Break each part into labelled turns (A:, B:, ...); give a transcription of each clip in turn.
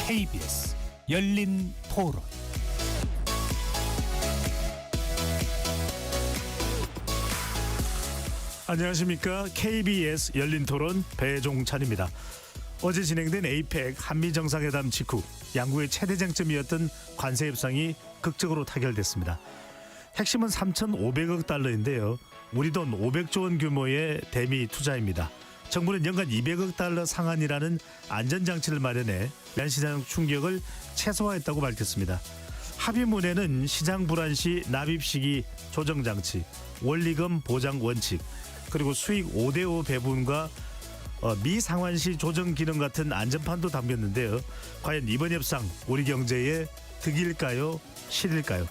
A: KBS 열린 토론. 안녕하십니까. KBS 열린 토론 배종찬입니다. 어제 진행된 에이펙 한미 정상회담 직후 양국의 최대 쟁점이었던 관세 협상이 극적으로 타결됐습니다. 핵심은 3,500억 달러인데요. 우리 돈 500조 원 규모의 대미 투자입니다. 정부는 연간 200억 달러 상한이라는 안전장치를 마련해 시장 충격을 최소화했다고 밝혔습니다. 합의문에는 시장 불안 시 납입 시기 조정장치, 원리금 보장 원칙, 그리고 수익 5대5 배분과 미상환시 조정 기능 같은 안전판도 담겼는데요. 과연 이번 협상 우리 경제에 득일까요? 실일까요?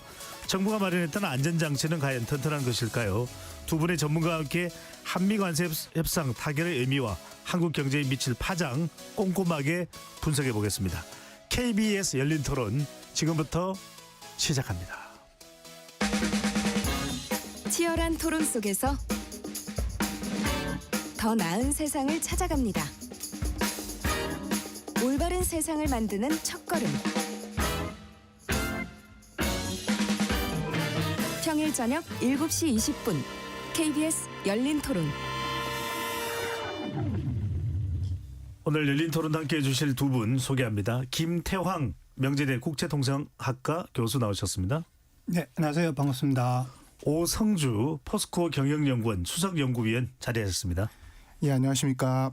A: 정부가 마련했던 안전장치는 과연 튼튼한 것일까요? 두 분의 전문가와 함께 한미 관세 협상 타결의 의미와 한국 경제에 미칠 파장 꼼꼼하게 분석해 보겠습니다. KBS 열린 토론 지금부터 시작합니다.
B: 치열한 토론 속에서 더 나은 세상을 찾아갑니다. 올바른 세상을 만드는 첫걸음. 평일 저녁 7시 20분 KBS 열린 토론.
A: 오늘 열린 토론 함께해 주실 두 분 소개합니다. 김태황 명제대 국제통상학과 교수 나오셨습니다.
C: 네, 안녕하세요. 반갑습니다.
A: 오성주 포스코 경영연구원 수석연구위원 자리하셨습니다.
C: 예, 안녕하십니까.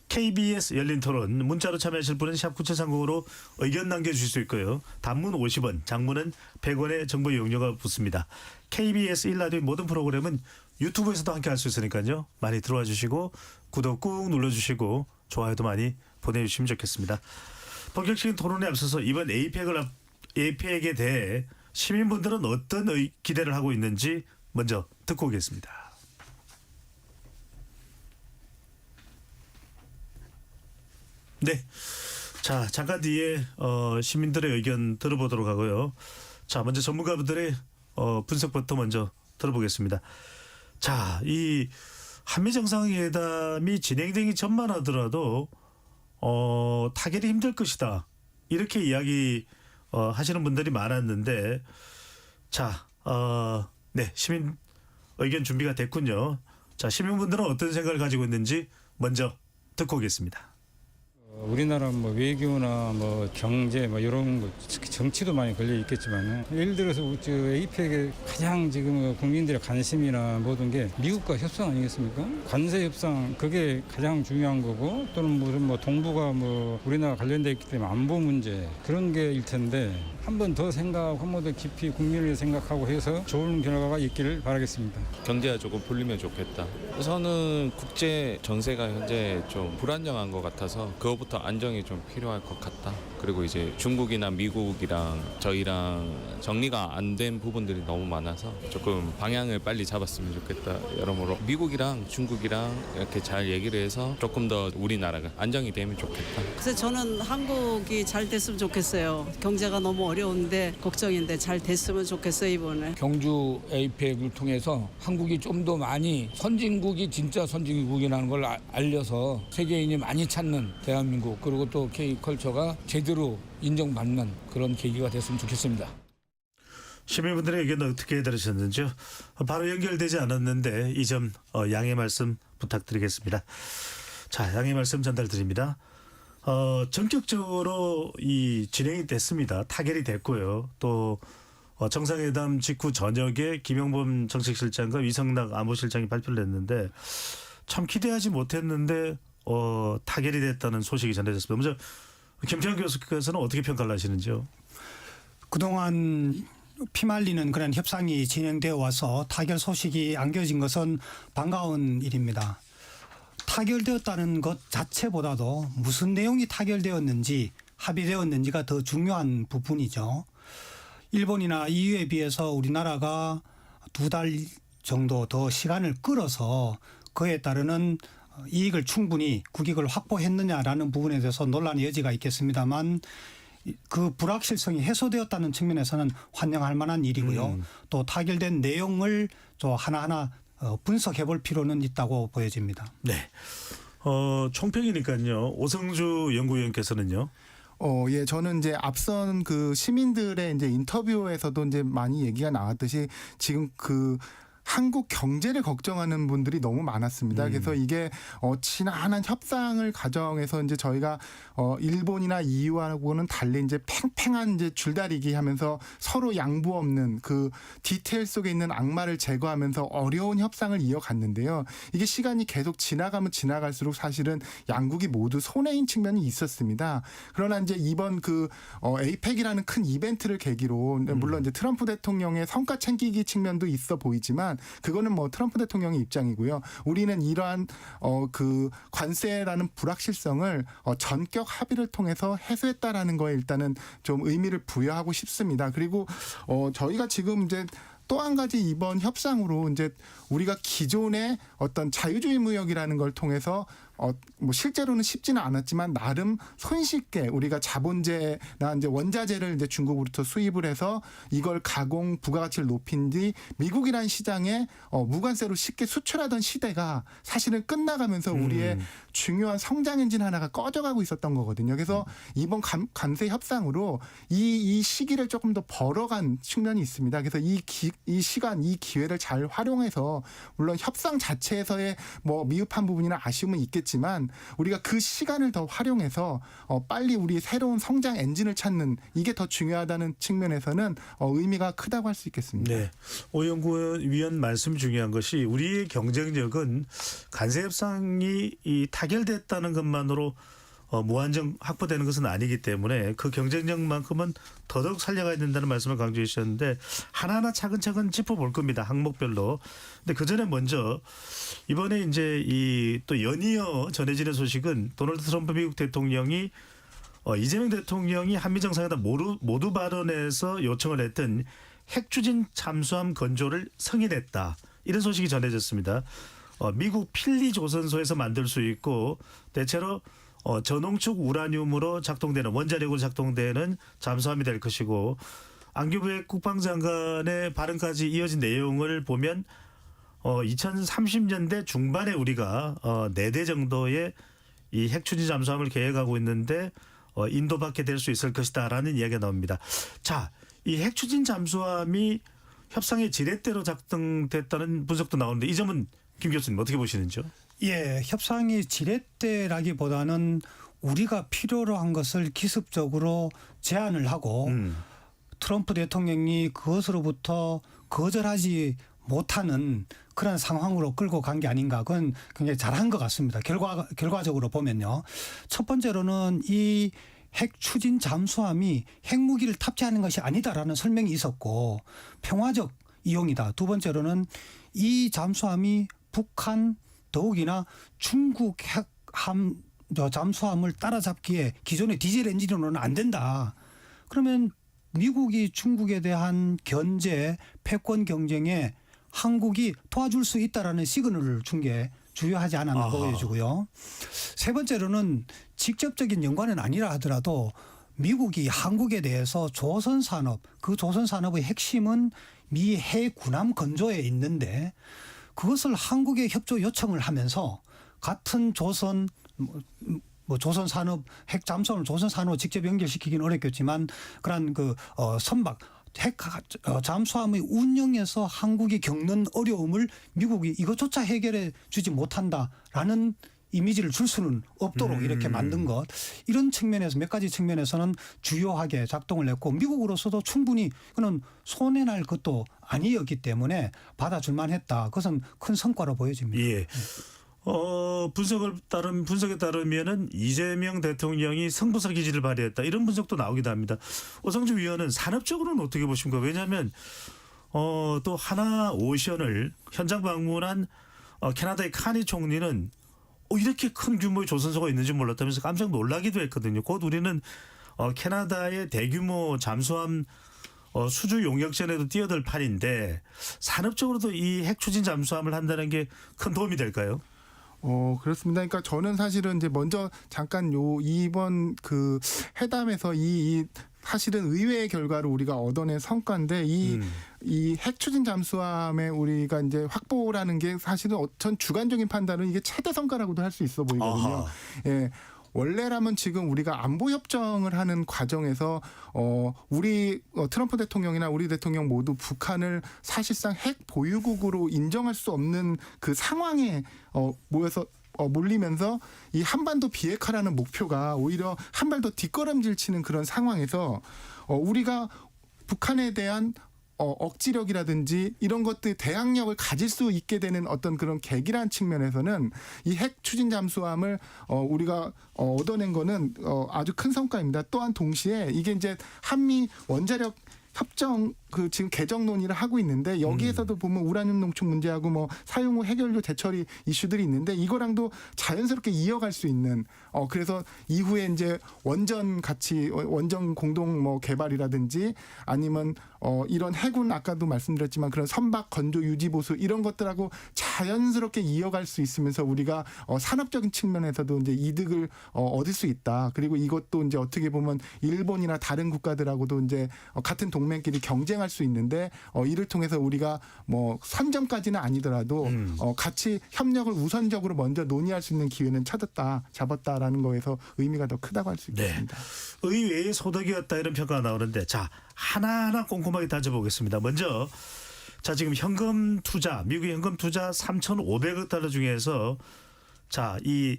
A: KBS 열린 토론 문자로 참여하실 분은 샵 9730으로 의견 남겨주실 수 있고요. 단문 50원, 장문은 100원의 정보 이용료가 붙습니다. KBS 1라디오 모든 프로그램은 유튜브에서도 함께 할 수 있으니까요. 많이 들어와 주시고 구독 꾹 눌러주시고 좋아요도 많이 보내주시면 좋겠습니다. 본격적인 토론에 앞서서 이번 에이펙에 대해 시민분들은 어떤 기대를 하고 있는지 먼저 듣고 오겠습니다. 네, 자 잠깐 뒤에 시민들의 의견 들어보도록 하고요. 자 먼저 전문가분들의 분석부터 먼저 들어보겠습니다. 자, 이 한미 정상회담이 진행되기 전만 하더라도 타결이 힘들 것이다 이렇게 이야기 하시는 분들이 많았는데, 자, 네 시민 의견 준비가 됐군요. 자 시민분들은 어떤 생각을 가지고 있는지 먼저 듣고 오겠습니다.
D: 우리나라 뭐 외교나 뭐 경제 뭐 이런 거 특히 정치도 많이 걸려 있겠지만, 예를 들어서 에이펙에 가장 지금 국민들의 관심이나 모든 게 미국과 협상 아니겠습니까? 관세 협상 그게 가장 중요한 거고, 또는 무슨 뭐 동북아 뭐 우리나라 관련돼 있기 때문에 안보 문제 그런 게일 텐데, 한 번 더 생각하고 한 번 더 깊이 국민을 생각하고 해서 좋은 결과가 있기를 바라겠습니다.
E: 경제가 조금 풀리면 좋겠다. 우선은 국제 정세가 현재 좀 불안정한 것 같아서 그거부터 안정이 좀 필요할 것 같다. 그리고 이제 중국이나 미국이랑 저희랑 정리가 안 된 부분들이 너무 많아서 조금 방향을 빨리 잡았으면 좋겠다. 여러모로 미국이랑 중국이랑 이렇게 잘 얘기를 해서 조금 더 우리나라가 안정이 되면 좋겠다.
F: 그래서 저는 한국이 잘 됐으면 좋겠어요. 경제가 너무 어려운데 걱정인데 잘 됐으면 좋겠어요. 이번에
G: 경주 에이펙을 통해서 한국이 좀 더 많이 선진국이 진짜 선진국이라는 걸 알려서 세계인이 많이 찾는 대한민국, 그리고 또 K컬처가 제대로 인정받는 그런 계기가 됐으면 좋겠습니다.
A: 시민분들의 의견은 어떻게 들으셨는지요? 바로 연결되지 않았는데 이 점 양해 말씀 부탁드리겠습니다. 자, 양해 말씀 전달드립니다. 전격적으로 이 진행이 됐습니다. 타결이 됐고요. 또 정상회담 직후 저녁에 김영범 정책실장과 위성락 안보실장이 발표를 했는데 참 기대하지 못했는데 타결이 됐다는 소식이 전해졌습니다. 먼저 김태환 교수께서는 어떻게 평가를 하시는지요?
C: 그동안 피말리는 그런 협상이 진행되어 와서 타결 소식이 안겨진 것은 반가운 일입니다. 타결되었다는 것 자체보다도 무슨 내용이 타결되었는지 합의되었는지가 더 중요한 부분이죠. 일본이나 EU에 비해서 우리나라가 2달 정도 더 시간을 끌어서 그에 따르는 이익을 충분히 국익을 확보했느냐라는 부분에 대해서 논란의 여지가 있겠습니다만, 그 불확실성이 해소되었다는 측면에서는 환영할 만한 일이고요. 또 타결된 내용을 또 하나하나 분석해 볼 필요는 있다고 보여집니다.
A: 네. 총평이니까요. 오성주 연구위원께서는요.
H: 예, 저는 이제 앞선 그 시민들의 이제 인터뷰에서도 이제 많이 얘기가 나왔듯이 지금 그 한국 경제를 걱정하는 분들이 너무 많았습니다. 그래서 이게 지난한 협상을 가정해서 이제 저희가 일본이나 EU하고는 달리 이제 팽팽한 이제 줄다리기 하면서 서로 양보 없는 그 디테일 속에 있는 악마를 제거하면서 어려운 협상을 이어갔는데요. 이게 시간이 계속 지나가면 지나갈수록 사실은 양국이 모두 손해인 측면이 있었습니다. 그러나 이제 이번 그 에이펙이라는 큰 이벤트를 계기로 물론 이제 트럼프 대통령의 성과 챙기기 측면도 있어 보이지만 그거는 뭐 트럼프 대통령의 입장이고요. 우리는 이러한 그 관세라는 불확실성을 전격 합의를 통해서 해소했다라는 거에 일단은 좀 의미를 부여하고 싶습니다. 그리고 저희가 지금 이제 또 한 가지 이번 협상으로 이제 우리가 기존의 어떤 자유주의 무역이라는 걸 통해서 뭐 실제로는 쉽지는 않았지만 나름 손쉽게 우리가 자본재나 이제 원자재를 이제 중국으로부터 수입을 해서 이걸 가공 부가가치를 높인 뒤 미국이라는 시장에 무관세로 쉽게 수출하던 시대가 사실은 끝나가면서 우리의 중요한 성장 엔진 하나가 꺼져가고 있었던 거거든요. 그래서 이번 관세 협상으로 이 시기를 조금 더 벌어간 측면이 있습니다. 그래서 이 시간, 이 기회를 잘 활용해서 물론 협상 자체에서의 뭐 미흡한 부분이나 아쉬움은 있겠지만 우리가 그 시간을 더 활용해서 빨리 우리 새로운 성장 엔진을 찾는 이게 더 중요하다는 측면에서는 의미가 크다고 할 수 있겠습니다.
A: 네. 오영구 위원 말씀 중요한 것이 우리의 경쟁력은 관세 협상이 타결됐다는 것만으로 무한정 확보되는 것은 아니기 때문에 그 경쟁력만큼은 더더욱 살려가야 된다는 말씀을 강조해 주셨는데 하나하나 차근차근 짚어볼 겁니다. 항목별로. 근데 그 전에 먼저 이번에 이제 이 또 연이어 전해지는 소식은 도널드 트럼프 미국 대통령이 이재명 대통령이 한미 정상회담 모두 발언에서 요청을 했던 핵추진 잠수함 건조를 승인했다. 이런 소식이 전해졌습니다. 미국 필리 조선소에서 만들 수 있고 대체로 전홍축 우라늄으로 작동되는 원자력으로 작동되는 잠수함이 될 것이고 안규부의 국방장관의 발언까지 이어진 내용을 보면 2030년대 중반에 우리가 4대 정도의 이 핵추진 잠수함을 계획하고 있는데 인도받게 될 수 있을 것이다라는 이야기가 나옵니다. 자, 이 핵추진 잠수함이 협상의 지렛대로 작동됐다는 분석도 나오는데 이 점은 김 교수님 어떻게 보시는지요?
C: 예, 협상이 지렛대라기보다는 우리가 필요로 한 것을 기습적으로 제안을 하고 트럼프 대통령이 그것으로부터 거절하지 못하는 그런 상황으로 끌고 간 게 아닌가. 그건 굉장히 잘한 것 같습니다. 결과적으로 보면요. 첫 번째로는 이 핵 추진 잠수함이 핵무기를 탑재하는 것이 아니다라는 설명이 있었고 평화적 이용이다. 두 번째로는 이 잠수함이 북한 더욱이나 중국 잠수함을 따라잡기에 기존의 디젤 엔진으로는 안 된다. 그러면 미국이 중국에 대한 견제, 패권 경쟁에 한국이 도와줄 수 있다라는 시그널을 준 게 주요하지 않았나 보여지고요. 세 번째로는 직접적인 연관은 아니라 하더라도 미국이 한국에 대해서 조선산업, 그 조선산업의 핵심은 미 해군함 건조에 있는데 그것을 한국에 협조 요청을 하면서 같은 조선 조선산업 핵 잠수함을 조선산업으로 직접 연결시키기는 어렵겠지만 그런 그 선박 핵 잠수함의 운영에서 한국이 겪는 어려움을 미국이 이것조차 해결해 주지 못한다라는 이미지를 줄 수는 없도록 이렇게 만든 것. 이런 측면에서 몇 가지 측면에서는 주요하게 작동을 했고 미국으로서도 충분히 그는 손해날 것도 아니었기 때문에 받아줄만 했다. 그것은 큰 성과로 보여집니다.
A: 예. 분석에 따르면은 이재명 대통령이 승부사 기질을 발휘했다. 이런 분석도 나오기도 합니다. 오성주 위원은 산업적으로는 어떻게 보십니까? 왜냐하면 또 하나 오션을 현장 방문한 캐나다의 카니 총리는 이렇게 큰 규모의 조선소가 있는지 몰랐다면서 깜짝 놀라기도 했거든요. 곧 우리는 캐나다의 대규모 잠수함 수주 용역전에도 뛰어들 판인데 산업적으로도 이 핵추진 잠수함을 한다는 게 큰 도움이 될까요?
H: 그렇습니다. 그러니까 저는 사실은 이제 먼저 잠깐 이번 그 회담에서 이 사실은 의외의 결과로 우리가 얻어낸 성과인데 이 핵추진 잠수함에 우리가 이제 확보라는 게 사실은 전 주관적인 판단은 이게 최대 성과라고도 할 수 있어 보이거든요. 예. 원래라면 지금 우리가 안보 협정을 하는 과정에서 우리 트럼프 대통령이나 우리 대통령 모두 북한을 사실상 핵 보유국으로 인정할 수 없는 그 상황에 몰리면서 이 한반도 비핵화라는 목표가 오히려 한 발 더 뒷걸음질 치는 그런 상황에서 우리가 북한에 대한 억지력이라든지 이런 것들 대항력을 가질 수 있게 되는 어떤 그런 계기라는 측면에서는 이 핵 추진 잠수함을 우리가 얻어낸 거는 아주 큰 성과입니다. 또한 동시에 이게 이제 한미 원자력 협정 그 지금 개정 논의를 하고 있는데 여기에서도 보면 우라늄 농축 문제하고 뭐 사용 후 해결료 재처리 이슈들이 있는데 이거랑도 자연스럽게 이어갈 수 있는 그래서 이후에 이제 원전 같이 원전 공동 뭐 개발이라든지 아니면 이런 해군 아까도 말씀드렸지만 그런 선박 건조 유지 보수 이런 것들하고 자연스럽게 이어갈 수 있으면서 우리가 산업적인 측면에서도 이제 이득을 얻을 수 있다. 그리고 이것도 이제 어떻게 보면 일본이나 다른 국가들하고도 이제 같은 동맹끼리 경쟁할 수 있는데 이를 통해서 우리가 뭐 선점까지는 아니더라도 같이 협력을 우선적으로 먼저 논의할 수 있는 기회는 잡았다라는 거에서 의미가 더 크다고 할 수 있겠습니다.
A: 의외의 소득이었다 이런 평가가 나오는데 자 하나하나 꼼꼼하게 따져보겠습니다. 먼저 자 지금 현금 투자 미국의 현금 투자 3,500억 달러 중에서 자 이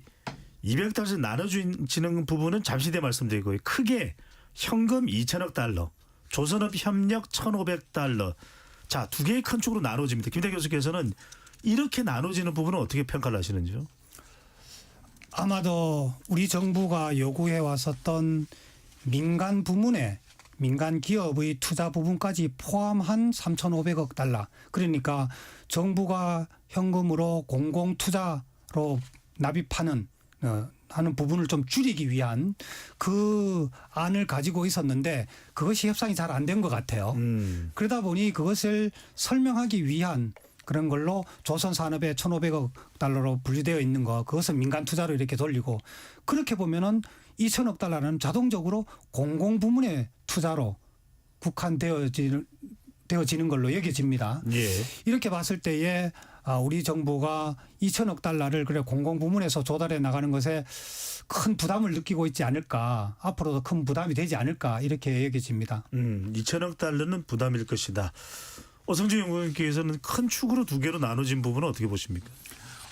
A: 200억 달러씩 나눠지는 부분은 잠시 뒤에 말씀드리고요. 크게 현금 2,000억 달러 조선업 협력 1,500달러. 자, 두 개의 큰 축으로 나눠집니다. 김대 교수께서는 이렇게 나눠지는 부분은 어떻게 평가를 하시는지요?
C: 아마도 우리 정부가 요구해 왔었던 민간 부문의 민간 기업의 투자 부분까지 포함한 3,500억 달러. 그러니까 정부가 현금으로 공공 투자로 납입하는 하는 부분을 좀 줄이기 위한 그 안을 가지고 있었는데 그것이 협상이 잘 안 된 것 같아요. 그러다 보니 그것을 설명하기 위한 그런 걸로 조선산업에 1,500억 달러로 분류되어 있는 거 그것은 민간 투자로 이렇게 돌리고 그렇게 보면은 2,000억 달러는 자동적으로 공공부문의 투자로 국한되어지는 걸로 여겨집니다.
A: 예.
C: 이렇게 봤을 때에 우리 정부가 2,000억 달러를 그래 공공부문에서 조달해 나가는 것에 큰 부담을 느끼고 있지 않을까. 앞으로도 큰 부담이 되지 않을까 이렇게 여겨집니다.
A: 2,000억 달러는 부담일 것이다. 오성준 연구원께서는 큰 축으로 두 개로 나눠진 부분은 어떻게 보십니까?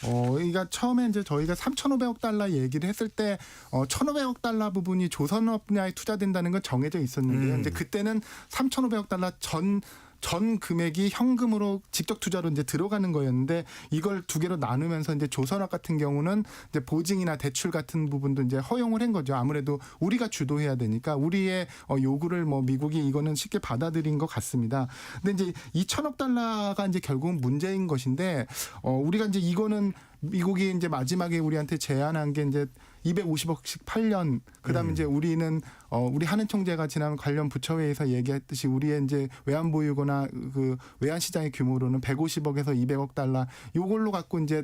H: 그러니까 처음에 이제 저희가 3,500억 달러 얘기를 했을 때 1,500억 달러 부분이 조선업 분야에 투자된다는 건 정해져 있었는데요. 이제 그때는 3,500억 달러 전 금액이 현금으로 직접 투자로 이제 들어가는 거였는데 이걸 두 개로 나누면서 이제 조선업 같은 경우는 이제 보증이나 대출 같은 부분도 이제 허용을 한 거죠. 아무래도 우리가 주도해야 되니까 우리의 요구를 뭐 미국이 이거는 쉽게 받아들인 것 같습니다. 근데 이제 2,000억 달러가 이제 결국은 문제인 것인데 우리가 이제 이거는 미국이 이제 마지막에 우리한테 제안한 게 이제 250억씩 8년. 그다음에 이제 우리는 우리 한은 총재가 지난 관련 부처회의에서 얘기했듯이 우리의 이제 외환 보유고나 그 외환 시장의 규모로는 150억에서 200억 달러 요걸로 갖고 이제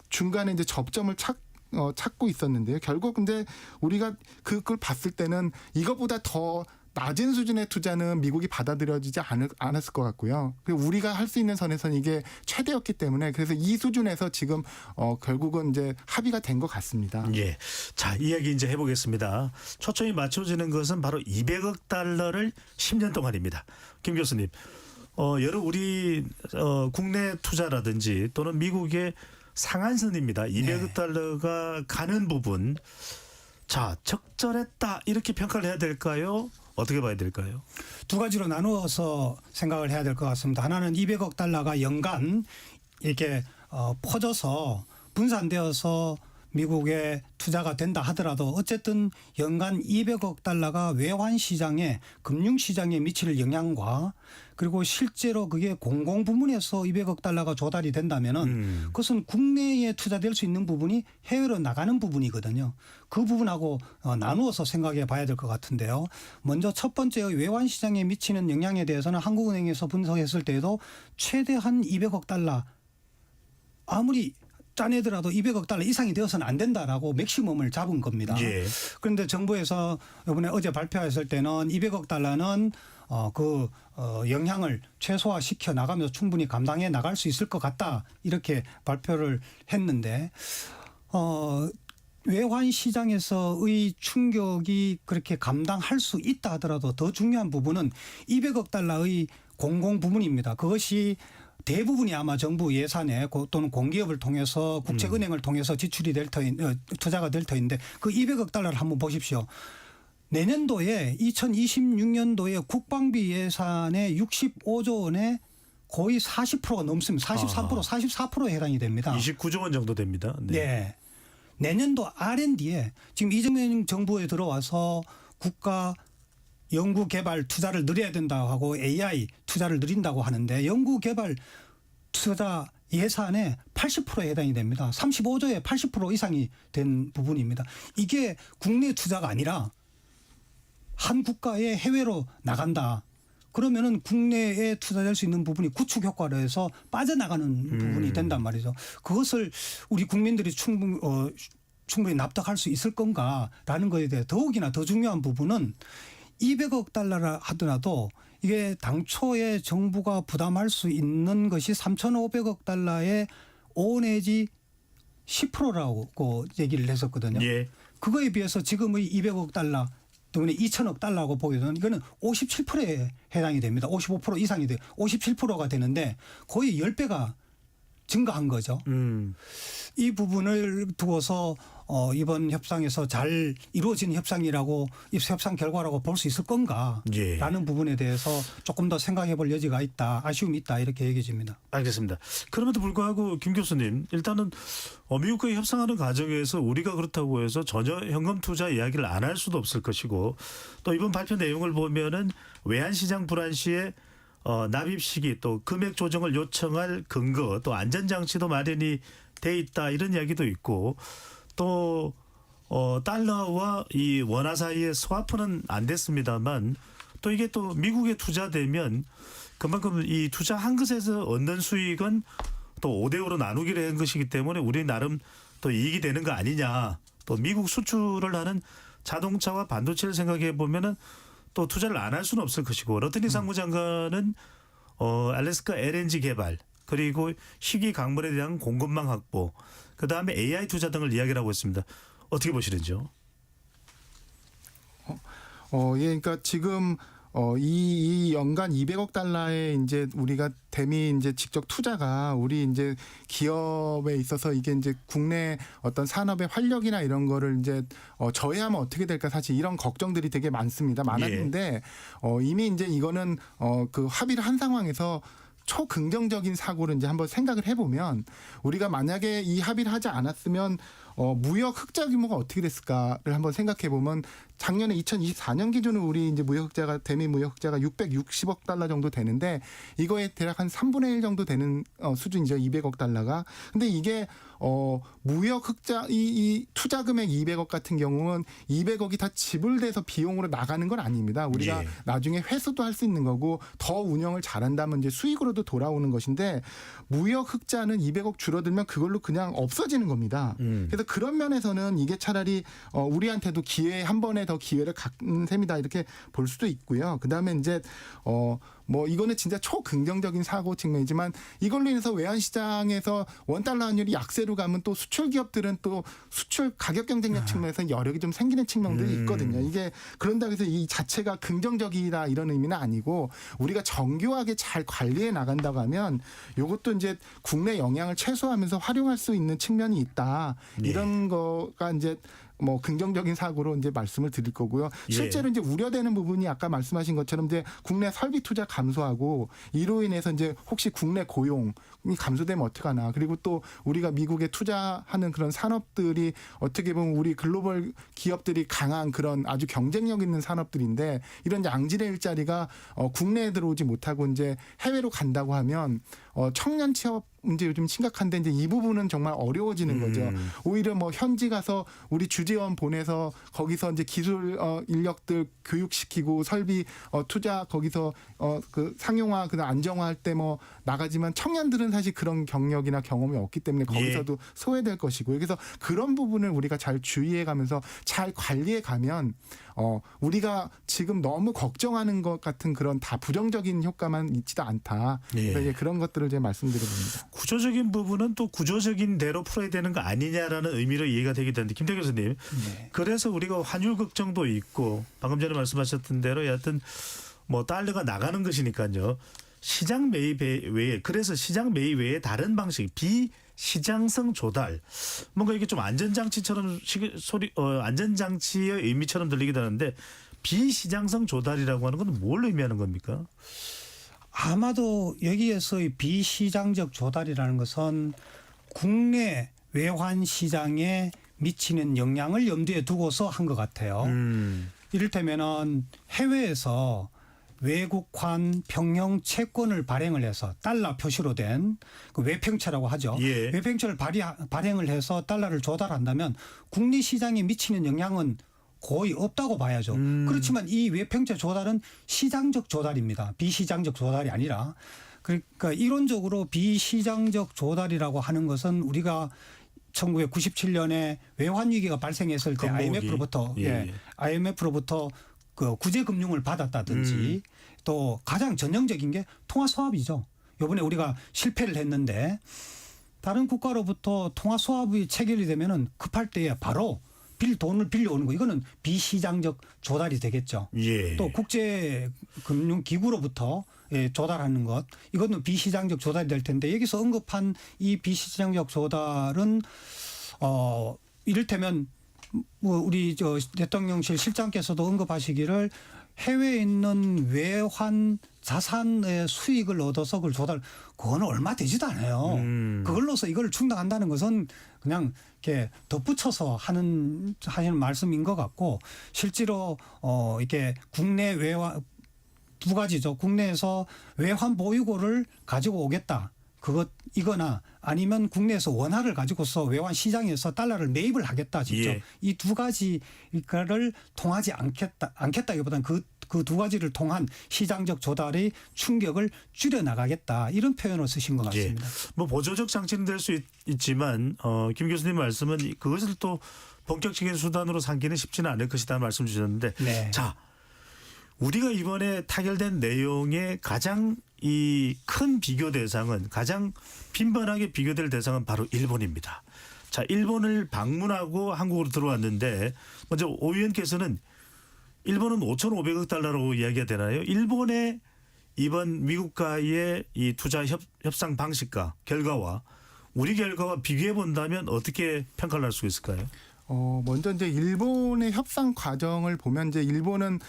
H: 중간에 이제 접점을 찾고 있었는데요. 결국 근데 우리가 그걸 봤을 때는 이것보다 더 낮은 수준의 투자는 미국이 받아들여지지 않았을 것 같고요. 그리고 우리가 할 수 있는 선에서는 이게 최대였기 때문에 그래서 이 수준에서 지금 결국은 이제 합의가 된 것 같습니다.
A: 예. 자, 이야기 이제 해보겠습니다. 초점이 맞춰지는 것은 바로 200억 달러를 10년 동안입니다. 김 교수님, 여러 우리 국내 투자라든지 또는 미국의 상한선입니다. 200억 달러가 가는 부분. 자, 적절했다 이렇게 평가를 해야 될까요? 어떻게 봐야 될까요?
C: 두 가지로 나누어서 생각을 해야 될 것 같습니다. 하나는 200억 달러가 연간 이렇게 퍼져서 분산되어서 미국에 투자가 된다 하더라도 어쨌든 연간 200억 달러가 외환 시장에 금융 시장에 미칠 영향과 그리고 실제로 그게 공공 부문에서 200억 달러가 조달이 된다면은 그것은 국내에 투자될 수 있는 부분이 해외로 나가는 부분이거든요. 그 부분하고 나누어서 생각해 봐야 될 것 같은데요. 먼저 첫 번째 외환 시장에 미치는 영향에 대해서는 한국은행에서 분석했을 때에도 최대한 200억 달러 아무리 짜내더라도 200억 달러 이상이 되어서는 안 된다라고 맥시멈을 잡은 겁니다.
A: 예.
C: 그런데 정부에서 이번에 어제 발표했을 때는 200억 달러는 영향을 최소화시켜 나가면서 충분히 감당해 나갈 수 있을 것 같다 이렇게 발표를 했는데 외환 시장에서의 충격이 그렇게 감당할 수 있다 하더라도 더 중요한 부분은 200억 달러의 공공 부문입니다. 그것이 대부분이 아마 정부 예산에 또는 공기업을 통해서 국제은행을 통해서 지출이 될 터인 투자가 될 터인데 그 200억 달러를 한번 보십시오. 내년도에 2026년도에 국방비 예산의 65조 원에 거의 40%가 넘습니다. 44%에 해당이 됩니다.
A: 29조 원 정도 됩니다.
C: 네. 내년도 R&D에 지금 이재명 정부에 들어와서 국가 연구 개발 투자를 늘려야 된다고 하고 AI 투자를 늘린다고 하는데 연구 개발 투자 예산의 80%에 해당이 됩니다. 35조에 80% 이상이 된 부분입니다. 이게 국내 투자가 아니라 한 국가의 해외로 나간다. 그러면은 국내에 투자될 수 있는 부분이 구축 효과로 해서 빠져나가는 부분이 된단 말이죠. 그것을 우리 국민들이 충분히 납득할 수 있을 건가라는 것에 대해 더욱이나 더 중요한 부분은 200억 달러라 하더라도 이게 당초에 정부가 부담할 수 있는 것이 3,500억 달러의 5 내지 10%라고 얘기를 했었거든요.
A: 예.
C: 그거에 비해서 지금의 200억 달러 때문에 2천억 달러라고 보게 되면 이거는 57%에 해당이 됩니다. 55% 이상이 돼요. 57%가 되는데 거의 10배가 증가한 거죠. 이 부분을 두어서 이번 협상에서 잘 이루어진 협상이라고 협상 결과라고 볼 수 있을 건가라는
A: 예.
C: 부분에 대해서 조금 더 생각해 볼 여지가 있다. 아쉬움이 있다. 이렇게 얘기해 줍니다.
A: 알겠습니다. 그럼에도 불구하고 김 교수님 일단은 미국과 협상하는 과정에서 우리가 그렇다고 해서 전혀 현금 투자 이야기를 안 할 수도 없을 것이고 또 이번 발표 내용을 보면은 외환시장 불안 시에 납입 시기 또 금액 조정을 요청할 근거 또 안전장치도 마련이 돼 있다 이런 이야기도 있고 또 달러와 이 원화 사이의 스와프는 안 됐습니다만 또 이게 또 미국에 투자되면 그만큼 이 투자한 것에서 얻는 수익은 또 5대5로 나누기로 한 것이기 때문에 우리 나름 또 이익이 되는 거 아니냐. 또 미국 수출을 하는 자동차와 반도체를 생각해 보면은 또 투자를 안 할 수는 없을 것이고 러틀리 상무장관은 알래스카 LNG 개발 그리고 희귀 광물에 대한 공급망 확보 그다음에 AI 투자 등을 이야기를 하고 있습니다. 어떻게 보시는지요?
H: 예, 그러니까 지금 이 연간 200억 달러의 이제 우리가 대미 이제 직접 투자가 우리 이제 기업에 있어서 이게 이제 국내 어떤 산업의 활력이나 이런 거를 이제 저해하면 어떻게 될까 사실 이런 걱정들이 되게 많았는데 이미 이제 이거는 그 합의를 한 상황에서 초긍정적인 사고를 이제 한번 생각을 해보면 우리가 만약에 이 합의를 하지 않았으면 무역 흑자 규모가 어떻게 됐을까를 한번 생각해 보면 작년에 2024년 기준으로 우리 이제 무역 흑자가 대미 무역 흑자가 660억 달러 정도 되는데 이거에 대략 한 3분의 1 정도 되는 수준이죠. 200억 달러가. 근데 이게 무역 흑자 이 투자 금액 200억 같은 경우는 200억이 다 지불돼서 비용으로 나가는 건 아닙니다. 우리가 나중에 회수도 할 수 있는 거고 더 운영을 잘한다면 이제 수익으로도 돌아오는 것인데 무역 흑자는 200억 줄어들면 그걸로 그냥 없어지는 겁니다. 그래서 그런 면에서는 이게 차라리 우리한테도 기회 한 번에 더 기회를 갖는 셈이다 이렇게 볼 수도 있고요. 그다음에 이제 뭐 이거는 진짜 초긍정적인 사고 측면이지만 이걸로 인해서 외환시장에서 원달러 환율이 약세로 가면 또 수출 기업들은 또 수출 가격 경쟁력 측면에서 여력이 좀 생기는 측면들이 있거든요. 이게 그런다고 해서 이 자체가 긍정적이다 이런 의미는 아니고 우리가 정교하게 잘 관리해 나간다고 하면 이것도 이제 국내 영향을 최소화하면서 활용할 수 있는 측면이 있다. 이런 거가 이제 뭐 긍정적인 사고로 이제 말씀을 드릴 거고요. 실제로 이제 우려되는 부분이 아까 말씀하신 것처럼 이제 국내 설비 투자 감소하고 이로 인해서 이제 혹시 국내 고용이 감소되면 어떡하나. 그리고 또 우리가 미국에 투자하는 그런 산업들이 어떻게 보면 우리 글로벌 기업들이 강한 그런 아주 경쟁력 있는 산업들인데 이런 양질의 일자리가 국내에 들어오지 못하고 이제 해외로 간다고 하면 청년 취업 문제 요즘 심각한데 이제 이 부분은 정말 어려워지는 거죠. 오히려 뭐 현지 가서 우리 주재원 보내서 거기서 이제 기술 인력들 교육시키고 설비 투자 거기서 그 상용화 그 안정화할 때 뭐 나가지만 청년들은 사실 그런 경력이나 경험이 없기 때문에 거기서도 소외될 것이고 그래서 그런 부분을 우리가 잘 주의해 가면서 잘 관리해 가면 우리가 지금 너무 걱정하는 것 같은 그런 다 부정적인 효과만 있지도 않다. 그래서 이제 그런 것들을 이제 말씀드려봅니다.
A: 구조적인 부분은 또 구조적인 대로 풀어야 되는 거 아니냐라는 의미로 이해가 되게 되는데 김태 교수님.
C: 네.
A: 그래서 우리가 환율 걱정도 있고 방금 전에 말씀하셨던 대로 여하튼 뭐 달러가 나가는 것이니까요. 시장 매입 외에 그래서 시장 매입 외에 다른 방식 비시장성 조달 뭔가 이게 좀 안전장치처럼 안전장치의 의미처럼 들리기도 하는데 비시장성 조달이라고 하는 건 뭘 의미하는 겁니까?
C: 아마도 여기에서의 비시장적 조달이라는 것은 국내 외환 시장에 미치는 영향을 염두에 두고서 한 것 같아요. 이를테면은 해외에서 외국환 평형 채권을 발행을 해서 달러 표시로 된 그 외평채라고 하죠.
A: 예.
C: 외평채를 발행을 해서 달러를 조달한다면 국내 시장에 미치는 영향은 거의 없다고 봐야죠. 그렇지만 이 외평채 조달은 시장적 조달입니다. 비시장적 조달이 아니라. 그러니까 이론적으로 비시장적 조달이라고 하는 것은 우리가 1997년에 외환 위기가 발생했을 때
A: 금모으기.
C: IMF로부터 IMF로부터 그 구제 금융을 받았다든지 또 가장 전형적인 게 통화 스왑이죠. 이번에 우리가 실패를 했는데 다른 국가로부터 통화 스왑이 체결이 되면은 급할 때에 바로 돈을 빌려오는 거 이거는 비시장적 조달이 되겠죠.
A: 예.
C: 또 국제금융기구로부터 조달하는 것 이것은 비시장적 조달이 될 텐데 여기서 언급한 이 비시장적 조달은 이를테면 뭐 우리 대통령실 실장께서도 언급하시기를 해외에 있는 외환 자산의 수익을 얻어서 그걸 조달 그거는 얼마 되지도 않아요. 그걸로서 이걸 충당한다는 것은 그냥 이렇게 덧붙여서 하시는 말씀인 것 같고 실제로 이렇게 국내 외환 두 가지죠. 국내에서 외환 보유고를 가지고 오겠다. 이거나 아니면 국내에서 원화를 가지고서 외환 시장에서 달러를 매입을 하겠다. 직접
A: 예.
C: 이 두 가지를 통하지 않겠다기보다는 그 두 가지를 통한 시장적 조달의 충격을 줄여 나가겠다 이런 표현을 쓰신 것 같습니다.
A: 예. 뭐 보조적 장치는 될 수 있지만 김 교수님 말씀은 그것을 또 본격적인 수단으로 삼기는 쉽지는 않을 것이다 말씀 주셨는데
C: 네.
A: 자 우리가 이번에 타결된 내용의 가장 이 큰 비교 대상은 가장 빈번하게 비교될 대상은 바로 일본입니다. 자 일본을 방문하고 한국으로 들어왔는데 먼저 오 의원께서는 일본은 5,500억 달러로 이야기가 되나요? 일본의 이번 미국과의 이 투자 협상 방식과 결과와 우리 결과와 비교해 본다면 어떻게 평가를 할 수 있을까요?
H: 먼저 이제 일본의 협상 과정을 보면 이제 일본은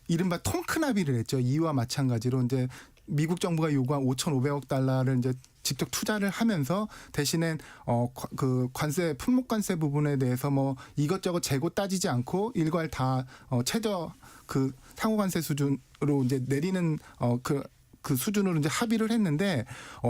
H: 이른바 통큰 합의를 했죠. 이와 마찬가지로 이제 미국 정부가 요구한 5,500억 달러를 이제 직접 투자를 하면서 대신에 그 관세 품목 관세 부분에 대해서 뭐 이것저것 재고 따지지 않고 일괄 다 최저 그 상호 관세 수준으로 이제 내리는 그 수준으로 이제 합의를 했는데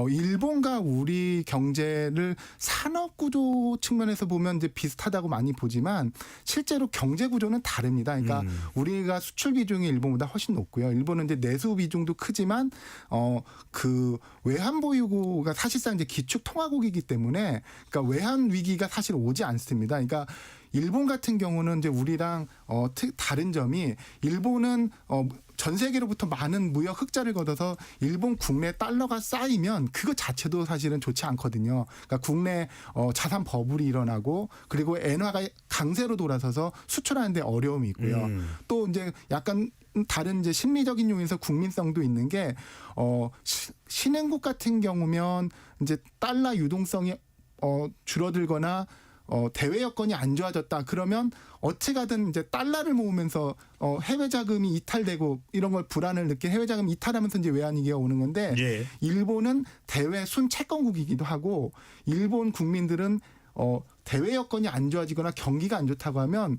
H: 일본과 우리 경제를 산업 구조 측면에서 보면 이제 비슷하다고 많이 보지만 실제로 경제 구조는 다릅니다. 그러니까 우리가 수출 비중이 일본보다 훨씬 높고요. 일본은 이제 내수 비중도 크지만 그 외환 보유고가 사실상 이제 기축 통화국이기 때문에 그러니까 외환 위기가 사실 오지 않습니다. 그러니까 일본 같은 경우는 이제 우리랑 다른 점이 일본은 전 세계로부터 많은 무역 흑자를 걷어서 일본 국내 달러가 쌓이면 그것 자체도 사실은 좋지 않거든요. 그러니까 국내 자산 버블이 일어나고 그리고 엔화가 강세로 돌아서서 수출하는 데 어려움이 있고요. 또 이제 약간 다른 이제 심리적인 요인에서 국민성도 있는 게 신흥국 같은 경우면 이제 달러 유동성이 줄어들거나 대외 여건이 안 좋아졌다. 그러면 어찌 가든 이제 달러를 모으면서 해외 자금이 이탈되고 이런 걸 불안을 느낀 해외 자금 이탈하면서 이제 외환 위기가 오는 건데
A: 예.
H: 일본은 대외 순채권국이기도 하고 일본 국민들은 대외 여건이 안 좋아지거나 경기가 안 좋다고 하면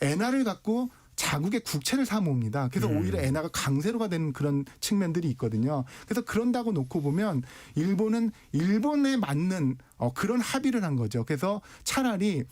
H: 엔화를 갖고 자국의 국채를 사 모읍니다. 그래서 오히려 엔화가 강세로가 되는 그런 측면들이 있거든요. 그래서 그런다고 놓고 보면 일본은 일본에 맞는 그런 합의를 한 거죠. 그래서 차라리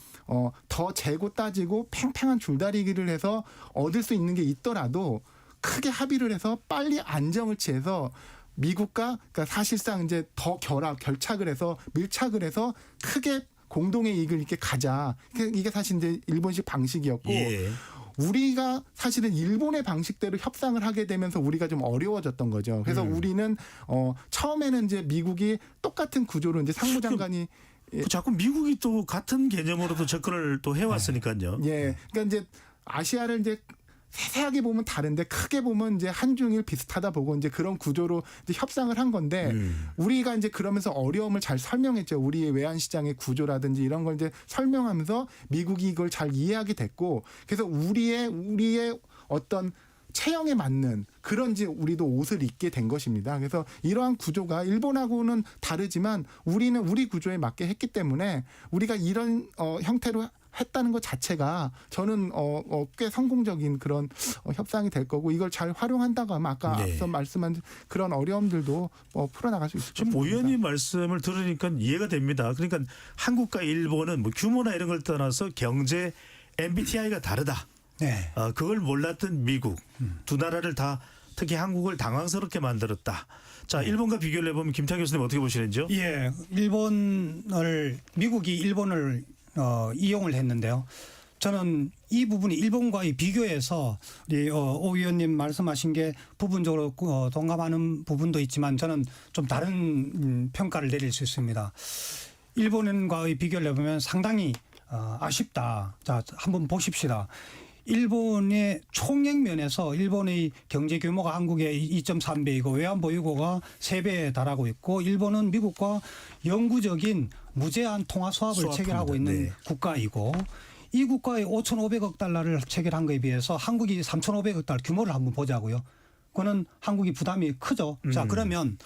H: 더 재고 따지고 팽팽한 줄다리기를 해서 얻을 수 있는 게 있더라도 크게 합의를 해서 빨리 안정을 취해서 미국과 그러니까 사실상 이제 더 결착을 해서 밀착을 해서 크게 공동의 이익을 이렇게 가자. 이게 사실 이제 일본식 방식이었고
A: 예.
H: 우리가 사실은 일본의 방식대로 협상을 하게 되면서 우리가 좀 어려워졌던 거죠. 그래서 우리는 처음에는 이제 미국이 똑같은 구조로 이제 상무장관이
A: 자꾸 미국이 또 같은 개념으로도 접근을 또 해왔으니까요.
H: 예, 그러니까 이제 아시아를 이제 세세하게 보면 다른데 크게 보면 이제 한중일 비슷하다 보고 이제 그런 구조로 이제 협상을 한 건데 우리가 이제 그러면서 어려움을 잘 설명했죠. 우리의 외환 시장의 구조라든지 이런 걸 이제 설명하면서 미국이 이걸 잘 이해하게 됐고 그래서 우리의 어떤 체형에 맞는 그런 이제 우리도 옷을 입게 된 것입니다. 그래서 이러한 구조가 일본하고는 다르지만 우리는 우리 구조에 맞게 했기 때문에 우리가 이런 형태로 했다는 것 자체가 저는 꽤 성공적인 그런 협상이 될 거고 이걸 잘 활용한다고 하면 아까
A: 네.
H: 앞서 말씀한 그런 어려움들도 풀어나갈 수 있을 것
A: 지금
H: 같습니다.
A: 의원님 말씀을 들으니까 이해가 됩니다. 그러니까 한국과 일본은 뭐 규모나 이런 걸 떠나서 경제 MBTI가 다르다.
C: 네.
A: 그걸 몰랐던 미국 두 나라를 다 특히 한국을 당황스럽게 만들었다. 자, 일본과 비교를 해보면 김태형 교수님 어떻게 보시는지요?
C: 예, 미국이 일본을 이용을 했는데요. 저는 이 부분이 일본과의 비교해서 우리 오 의원님 말씀하신 게 부분적으로 동감하는 부분도 있지만 저는 좀 다른 평가를 내릴 수 있습니다. 일본과의 비교를 해보면 상당히 아쉽다. 자, 한번 보십시다. 일본의 총액 면에서 일본의 경제 규모가 한국의 2.3배이고 외환 보유고가 3배에 달하고 있고 일본은 미국과 영구적인 무제한 통화 수합을 체결하고 있는
A: 네.
C: 국가이고 이 국가의 5,500억 달러를 체결한 것에 비해서 한국이 3,500억 달러 규모를 한번 보자고요. 그거는 한국이 부담이 크죠. 자, 그러면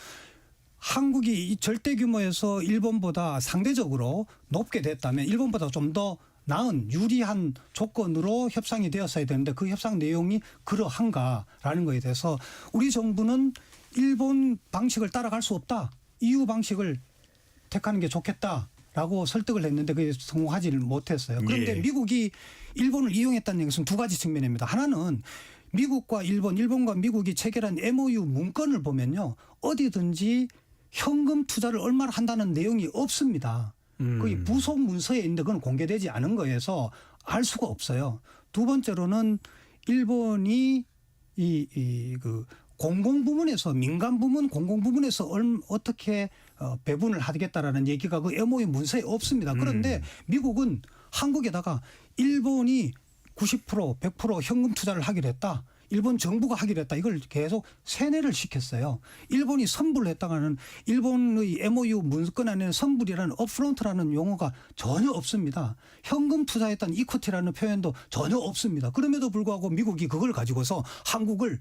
C: 한국이 이 절대 규모에서 일본보다 상대적으로 높게 됐다면 일본보다 좀 더 나은 유리한 조건으로 협상이 되었어야 되는데 그 협상 내용이 그러한가라는 것에 대해서 우리 정부는 일본 방식을 따라갈 수 없다. EU 방식을 택하는 게 좋겠다라고 설득을 했는데 그게 성공하지를 못했어요. 그런데
A: 예.
C: 미국이 일본을 이용했다는 것은 두 가지 측면입니다. 하나는 미국과 일본과 미국이 체결한 MOU 문건을 보면요. 어디든지 현금 투자를 얼마나 한다는 내용이 없습니다. 거기 부속 문서에 있는데 그건 공개되지 않은 거여서 알 수가 없어요. 두 번째로는 일본이 그 공공부문에서 민간 부문 공공부문에서 어떻게 배분을 하겠다라는 얘기가 그 MOU 문서에 없습니다. 그런데 미국은 한국에다가 일본이 90% 100% 현금 투자를 하기로 했다. 일본 정부가 하기로 했다. 이걸 계속 세뇌를 시켰어요. 일본이 선불을 했다가는 일본의 MOU 문건 안에는 선불이라는 업프론트라는 용어가 전혀 없습니다. 현금 투자했다는 이쿼티라는 표현도 전혀 없습니다. 그럼에도 불구하고 미국이 그걸 가지고서 한국을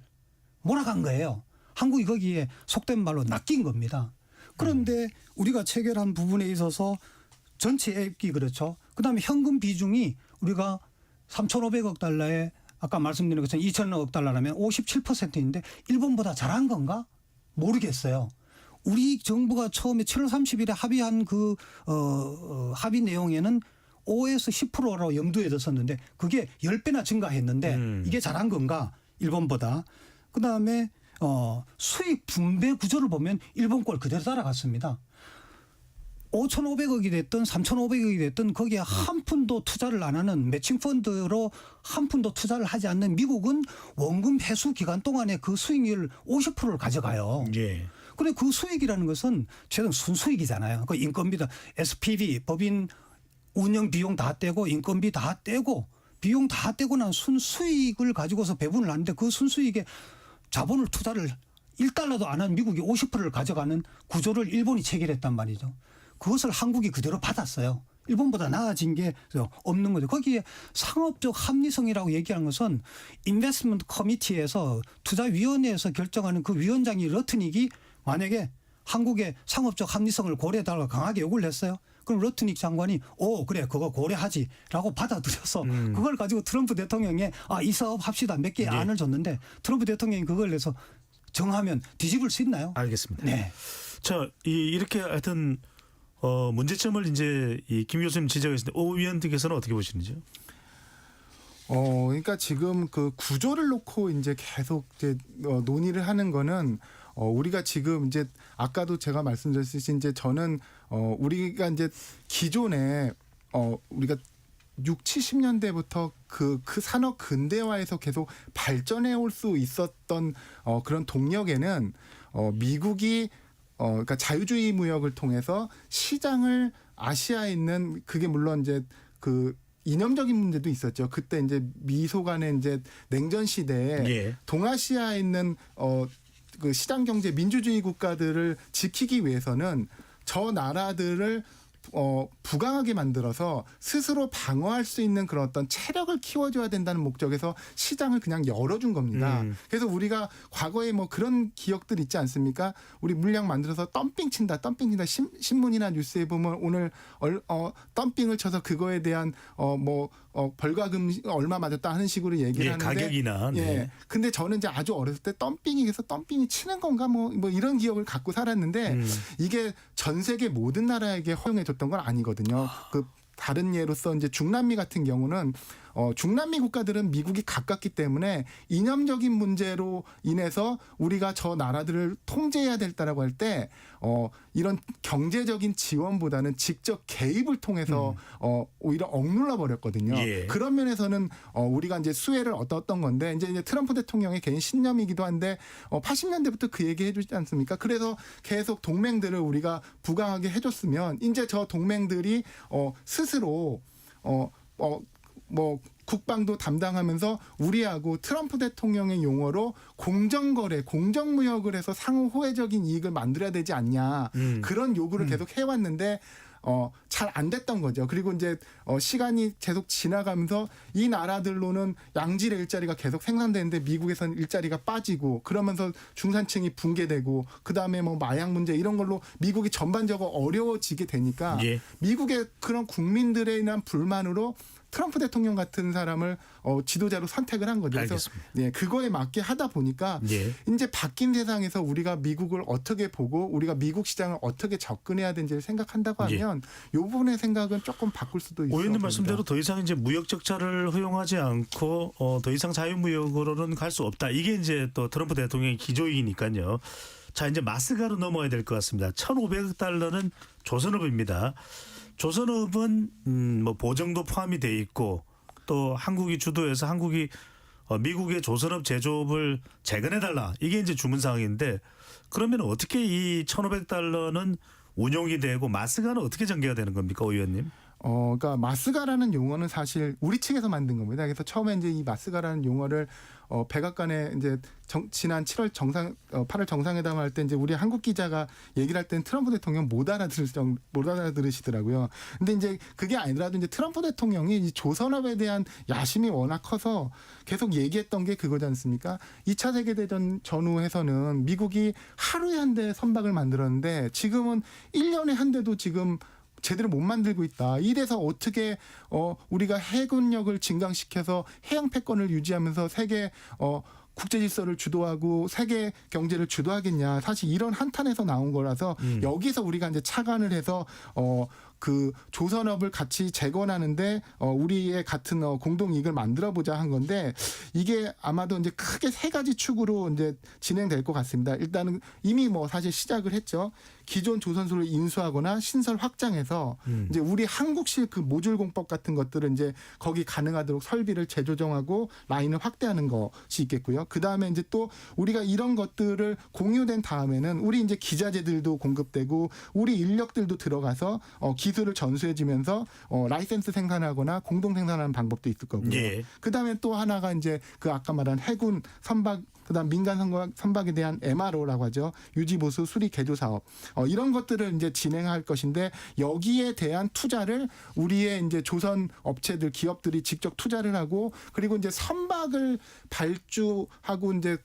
C: 몰아간 거예요. 한국이 거기에 속된 말로 낚인 겁니다. 그런데 우리가 체결한 부분에 있어서 전체 액이 그렇죠. 그다음에 현금 비중이 우리가 3,500억 달러에 아까 말씀드린 것처럼 2천억 달러라면 57%인데 일본보다 잘한 건가? 모르겠어요. 우리 정부가 처음에 7월 30일에 합의한 그 합의 내용에는 5에서 10%로 염두에 뒀었는데 그게 10배나 증가했는데 이게 잘한 건가? 일본보다. 그다음에 수익 분배 구조를 보면 일본 꼴 그대로 따라갔습니다. 5,500억이 됐든 3,500억이 됐든 거기에 한 푼도 투자를 안 하는 매칭 펀드로 한 푼도 투자를 하지 않는 미국은 원금 회수 기간 동안에 그 수익률 50%를 가져가요.
A: 예.
C: 그런데 그 수익이라는 것은 최근 순수익이잖아요. 그 인건비다 SPV 법인 운영 비용 다 떼고 인건비 다 떼고 비용 다 떼고 난 순수익을 가지고서 배분을 하는데 그 순수익에 자본을 투자를 1달러도 안 한 미국이 50%를 가져가는 구조를 일본이 체결했단 말이죠. 그것을 한국이 그대로 받았어요. 일본보다 나아진 게 없는 거죠. 거기에 상업적 합리성이라고 얘기하는 것은 인베스트먼트 커미티에서 투자위원회에서 결정하는 그 위원장이 러트닉이 만약에 한국의 상업적 합리성을 고려해달라고 강하게 요구를 했어요. 그럼 러트닉 장관이 그래 그거 고려하지라고 받아들여서 그걸 가지고 트럼프 대통령이 이 사업 합시다 몇 개의 안을 줬는데 트럼프 대통령이 그걸 내서 정하면 뒤집을 수 있나요?
A: 알겠습니다.
C: 네.
A: 자, 이렇게 하여튼 문제점을 이제 김 교수님 지적하셨는데 오 위원님께서는 어떻게 보시는지요?
H: 그러니까 지금 그 구조를 놓고 이제 계속 이제 논의를 하는 거는 우리가 지금 이제 아까도 제가 말씀드렸듯이 이제 저는 우리가 이제 기존에 우리가 6, 70년대부터 그 산업 근대화에서 계속 발전해 올 수 있었던 그런 동력에는 미국이 그러니까 자유주의 무역을 통해서 시장을 아시아에 있는 그게 물론 이제 그 이념적인 문제도 있었죠. 그때 이제 미소 간의 이제 냉전 시대에
A: 예.
H: 동아시아에 있는 그 시장 경제 민주주의 국가들을 지키기 위해서는 저 나라들을 부강하게 만들어서 스스로 방어할 수 있는 그런 어떤 체력을 키워줘야 된다는 목적에서 시장을 그냥 열어준 겁니다. 그래서 우리가 과거에 뭐 그런 기억들 있지 않습니까? 우리 물량 만들어서 덤핑 친다. 신문이나 뉴스에 보면 오늘 덤핑을 쳐서 그거에 대한 벌과금 얼마 맞았다 하는 식으로 얘기를 하는데
A: 가격이나. 네.
H: 예. 근데 저는 이제 아주 어렸을 때 덤핑이 치는 건가 뭐 이런 기억을 갖고 살았는데 이게 전 세계 모든 나라에게 허용해 줬던 건 아니거든요. 그 다른 예로서 이제 중남미 같은 경우는 중남미 국가들은 미국이 가깝기 때문에 이념적인 문제로 인해서 우리가 저 나라들을 통제해야 될다라고 할 때 이런 경제적인 지원보다는 직접 개입을 통해서 오히려 억눌러 버렸거든요.
A: 예.
H: 그런 면에서는 우리가 이제 수혜를 얻었던 건데 이제 트럼프 대통령의 개인 신념이기도 한데 80년대부터 그 얘기 해주지 않습니까? 그래서 계속 동맹들을 우리가 부강하게 해줬으면 이제 저 동맹들이 스스로 국방도 담당하면서 우리하고 트럼프 대통령의 용어로 공정거래, 공정무역을 해서 상호 호혜적인 이익을 만들어야 되지 않냐. 그런 요구를 계속 해왔는데 잘 안 됐던 거죠. 그리고 이제 시간이 계속 지나가면서 이 나라들로는 양질의 일자리가 계속 생산되는데 미국에서는 일자리가 빠지고 그러면서 중산층이 붕괴되고 그다음에 뭐 마약 문제 이런 걸로 미국이 전반적으로 어려워지게 되니까
A: 예.
H: 미국의 그런 국민들에 대한 불만으로 트럼프 대통령 같은 사람을 지도자로 선택을 한 거죠. 그래서
A: 알겠습니다.
H: 그거에 맞게 하다 보니까
A: 예.
H: 이제 바뀐 세상에서 우리가 미국을 어떻게 보고 우리가 미국 시장을 어떻게 접근해야 되는지를 생각한다고 하면 이 부분의 생각은 조금 바꿀 수도 있어요.
A: 오의원님 말씀대로 더 이상 이제 무역 적자를 허용하지 않고 더 이상 자유무역으로는 갈 수 없다. 이게 이제 또 트럼프 대통령의 기조이니까요. 자, 이제 마스가로 넘어야 될 것 같습니다. 1,500억 달러는 조선업입니다. 조선업은 뭐 보정도 포함이 돼 있고 또 한국이 주도해서 한국이 미국의 조선업 제조업을 재건해달라. 이게 이제 주문 사항인데 그러면 어떻게 이 1,500달러는 운용이 되고 마스가는 어떻게 전개가 되는 겁니까, 오 의원님?
H: 그러니까 마스가라는 용어는 사실 우리 측에서 만든 겁니다. 그래서 처음에 이제 이 마스가라는 용어를 백악관에 이제 지난 8월 정상회담 할 때 이제 우리 한국 기자가 얘기를 할 때는 트럼프 대통령 못 알아들으시더라고요. 근데 이제 그게 아니더라도 이제 트럼프 대통령이 이 조선업에 대한 야심이 워낙 커서 계속 얘기했던 게 그거지 않습니까? 2차 세계대전 전후에서는 미국이 하루에 한 대 선박을 만들었는데 지금은 1년에 한 대도 지금 제대로 못 만들고 있다. 이래서 어떻게 우리가 해군력을 증강시켜서 해양 패권을 유지하면서 세계 국제 질서를 주도하고 세계 경제를 주도하겠냐. 사실 이런 한탄에서 나온 거라서 여기서 우리가 이제 착안을 해서 그 조선업을 같이 재건하는데 우리의 같은 공동 이익을 만들어 보자 한 건데 이게 아마도 이제 크게 세 가지 축으로 이제 진행될 것 같습니다. 일단은 이미 뭐 사실 시작을 했죠. 기존 조선소를 인수하거나 신설 확장해서 이제 우리 한국식 그 모듈 공법 같은 것들은 이제 거기 가능하도록 설비를 재조정하고 라인을 확대하는 것이 있겠고요. 그 다음에 이제 또 우리가 이런 것들을 공유된 다음에는 우리 이제 기자재들도 공급되고 우리 인력들도 들어가서 기술을 전수해지면서 라이센스 생산하거나 공동 생산하는 방법도 있을 거고요.
A: 예.
H: 그 다음에 또 하나가 이제 그 아까 말한 해군 선박 그다음 민간 선박에 대한 MRO라고 하죠. 유지 보수 수리 개조 사업. 이런 것들을 이제 진행할 것인데 여기에 대한 투자를 우리의 이제 조선 업체들 기업들이 직접 투자를 하고 그리고 이제 선박을 발주하고 이제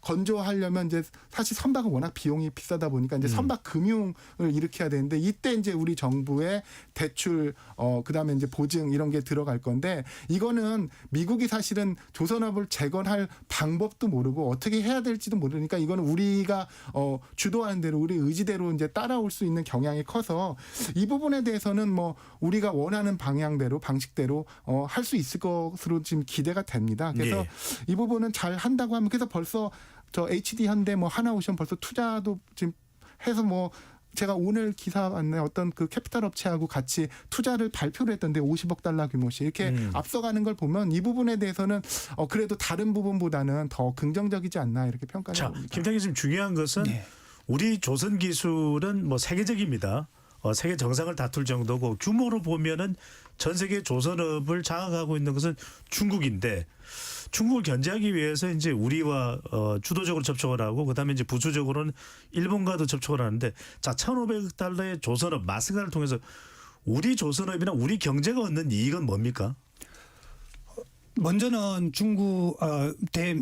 H: 건조하려면 이제 사실 선박은 워낙 비용이 비싸다 보니까 이제 선박 금융을 일으켜야 되는데 이때 이제 우리 정부의 대출 그다음에 이제 보증 이런 게 들어갈 건데 이거는 미국이 사실은 조선업을 재건할 방법도 모르고 어떻게 해야 될지도 모르니까 이거는 우리가 주도하는 대로 우리 의지대로 이제 따라올 수 있는 경향이 커서 이 부분에 대해서는 뭐 우리가 원하는 방향대로 방식대로 할 수 있을 것으로 지금 기대가 됩니다. 그래서
A: 예.
H: 이 부분은 잘 한다고 하면 그래서 벌써 저 HD 현대 뭐 하나오션 벌써 투자도 지금 해서 뭐 제가 오늘 기사 봤네. 어떤 그 캐피탈 업체하고 같이 투자를 발표를 했던데 50억 달러 규모씩 이렇게 앞서가는 걸 보면 이 부분에 대해서는 그래도 다른 부분보다는 더 긍정적이지 않나 이렇게 평가를
A: 자,
H: 합니다.
A: 김장님 지금 중요한 것은
C: 네.
A: 우리 조선 기술은 뭐 세계적입니다. 세계 정상을 다툴 정도고 규모로 보면은 전 세계 조선업을 장악하고 있는 것은 중국인데 중국을 견제하기 위해서 이제 우리와 주도적으로 접촉을 하고 그다음에 이제 부수적으로는 일본과도 접촉을 하는데 자 1,500억 달러의 조선업 마스가를 통해서 우리 조선업이나 우리 경제가 얻는 이익은 뭡니까?
C: 먼저는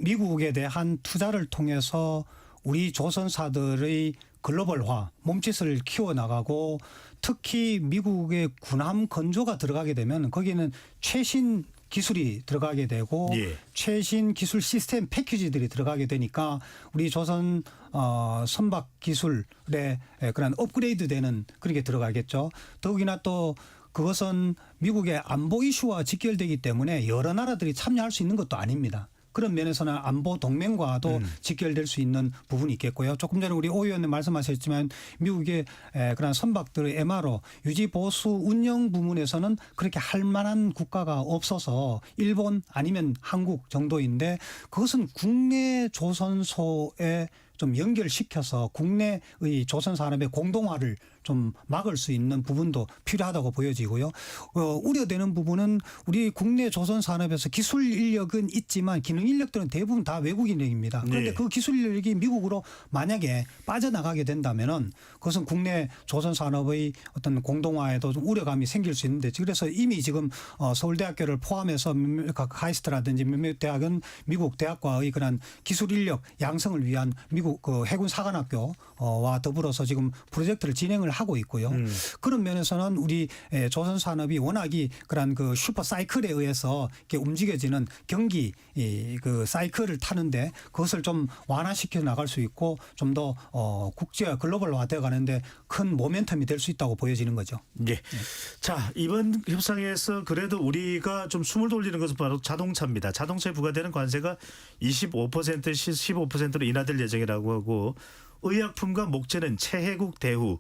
C: 미국에 대한 투자를 통해서 우리 조선사들의 글로벌화, 몸짓을 키워나가고 특히 미국의 군함 건조가 들어가게 되면 거기는 최신 기술이 들어가게 되고
A: 예.
C: 최신 기술 시스템 패키지들이 들어가게 되니까 우리 조선 선박 기술의 그런 업그레이드 되는 그런 게 들어가겠죠. 더욱이나 또 그것은 미국의 안보 이슈와 직결되기 때문에 여러 나라들이 참여할 수 있는 것도 아닙니다. 그런 면에서는 안보 동맹과도 직결될 수 있는 부분이 있겠고요. 조금 전에 우리 오 의원님 말씀하셨지만 미국의 그런 선박들의 MRO 유지 보수 운영 부문에서는 그렇게 할 만한 국가가 없어서 일본 아니면 한국 정도인데 그것은 국내 조선소에 좀 연결시켜서 국내의 조선 산업의 공동화를 좀 막을 수 있는 부분도 필요하다고 보여지고요. 우려되는 부분은 우리 국내 조선 산업에서 기술 인력은 있지만 기능 인력들은 대부분 다 외국 인력입니다. 그런데
A: 네.
C: 그 기술 인력이 미국으로 만약에 빠져나가게 된다면은 그것은 국내 조선 산업의 어떤 공동화에도 좀 우려감이 생길 수 있는데 그래서 이미 지금 서울대학교를 포함해서 카이스트라든지 몇몇 대학은 미국 대학과의 그런 기술 인력 양성을 위한 미국 그 해군 사관학교와 더불어서 지금 프로젝트를 진행을 하고 있고요. 그런 면에서는 우리 조선 산업이 워낙이 그런 그 슈퍼 사이클에 의해서 이렇게 움직여지는 경기 그 사이클을 타는데 그것을 좀 완화시켜 나갈 수 있고 좀 더 국제 글로벌화 되어 가는데 큰 모멘텀이 될 수 있다고 보여지는 거죠.
A: 예. 자, 이번 협상에서 그래도 우리가 좀 숨을 돌리는 것은 바로 자동차입니다. 자동차에 부과되는 관세가 25% 15%로 인하될 예정이라고 하고 의약품과 목재는 최혜국 대우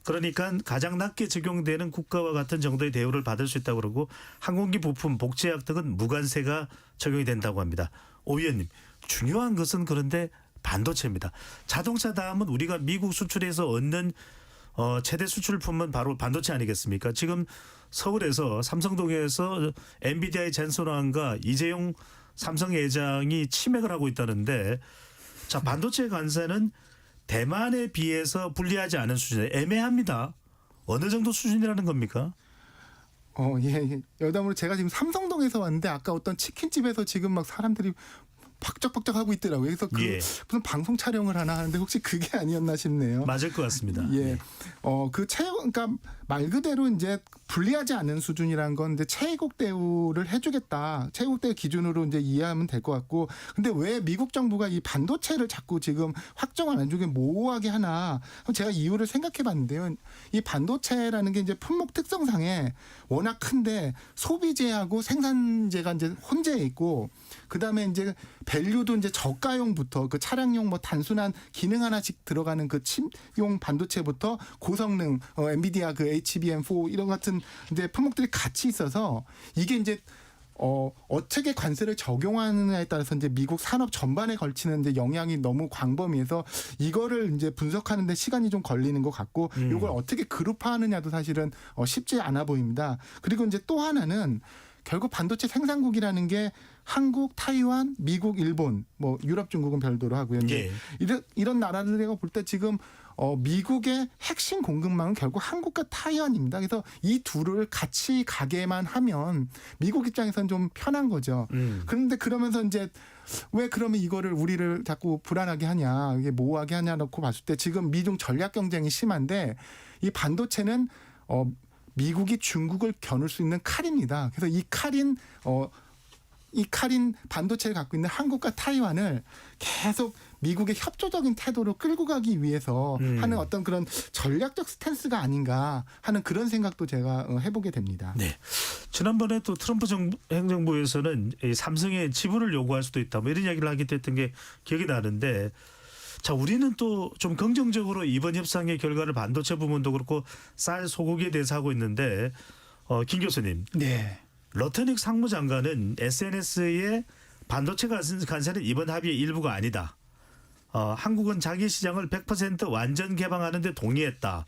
A: 그러니까 가장 낮게 적용되는 국가와 같은 정도의 대우를 받을 수 있다고 그러고 항공기 부품, 복제약 등은 무관세가 적용이 된다고 합니다. 오 의원님, 중요한 것은 그런데 반도체입니다. 자동차 다음은 우리가 미국 수출해서 얻는 최대 수출품은 바로 반도체 아니겠습니까? 지금 서울에서 삼성동에서 엔비디아의 젠슨 왕과 이재용 삼성 회장이 치맥을 하고 있다는데 자 반도체 관세는 대만에 비해서 불리하지 않은 수준에 애매합니다. 어느 정도 수준이라는 겁니까?
H: 예. 여담으로 제가 지금 삼성동에서 왔는데 아까 어떤 치킨집에서 지금 막 사람들이 박적박적 하고 있더라고요. 그래서 무슨 방송 촬영을 하나 하는데 혹시 그게 아니었나 싶네요.
A: 맞을 것 같습니다.
H: 예. 그러니까 말 그대로 이제 불리하지 않은 수준이라는 건 이제 최애국 대우를 해주겠다. 최애국 대우 기준으로 이제 이해하면 될 것 같고. 근데 왜 미국 정부가 이 반도체를 자꾸 지금 확정 안 해주게 모호하게 하나? 제가 이유를 생각해 봤는데요. 이 반도체라는 게 이제 품목 특성상에 워낙 큰데 소비재하고 생산재가 이제 혼재해 있고 그 다음에 이제 밸류도 이제 저가용부터 그 차량용 뭐 단순한 기능 하나씩 들어가는 그 칩용 반도체부터 고성능 엔비디아 그 HBM4 이런 같은 이제 품목들이 같이 있어서 이게 이제 어떻게 관세를 적용하느냐에 따라서 이제 미국 산업 전반에 걸치는 이제 영향이 너무 광범위해서 이거를 이제 분석하는데 시간이 좀 걸리는 것 같고 이걸 어떻게 그룹화하느냐도 사실은 쉽지 않아 보입니다. 그리고 이제 또 하나는 결국 반도체 생산국이라는 게 한국, 타이완, 미국, 일본, 뭐 유럽, 중국은 별도로 하고요. 이제 이런 나라들과 볼 때 지금 미국의 핵심 공급망은 결국 한국과 타이완입니다. 그래서 이 둘을 같이 가게만 하면 미국 입장에서는 좀 편한 거죠. 그런데 그러면서 이제 왜 그러면 이거를 우리를 자꾸 불안하게 하냐, 이게 모호하게 하냐 놓고 봤을 때 지금 미중 전략 경쟁이 심한데 이 반도체는 미국이 중국을 겨눌 수 있는 칼입니다. 그래서 이 칼인 반도체를 갖고 있는 한국과 타이완을 계속 미국의 협조적인 태도로 끌고 가기 위해서 하는 어떤 그런 전략적 스탠스가 아닌가 하는 그런 생각도 제가 해보게 됩니다.
A: 네. 지난번에 또 트럼프 행정부에서는 이 삼성의 지분을 요구할 수도 있다. 뭐 이런 이야기를 하기도 했던 게 기억이 나는데 자, 우리는 또 좀 긍정적으로 이번 협상의 결과를 반도체 부분도 그렇고 쌀 소고기에 대해서 하고 있는데 김 교수님,
C: 네.
A: 러터닉 상무장관은 SNS에 반도체 관세는 이번 합의의 일부가 아니다. 한국은 자기 시장을 100% 완전 개방하는 데 동의했다.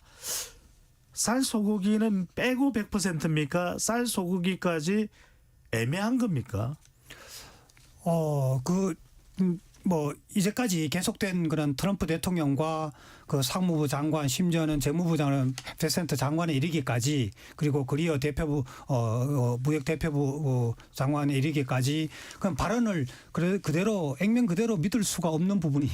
A: 쌀 소고기는 빼고 100%입니까? 쌀 소고기까지 애매한 겁니까?
C: 뭐 이제까지 계속된 그런 트럼프 대통령과 그 상무부 장관 심지어는 재무부 장관, 페센트 장관에 이르기까지 그리고 그리어 대표부 무역 대표부 장관에 이르기까지 그런 발언을 그대로 액면 그대로 믿을 수가 없는 부분이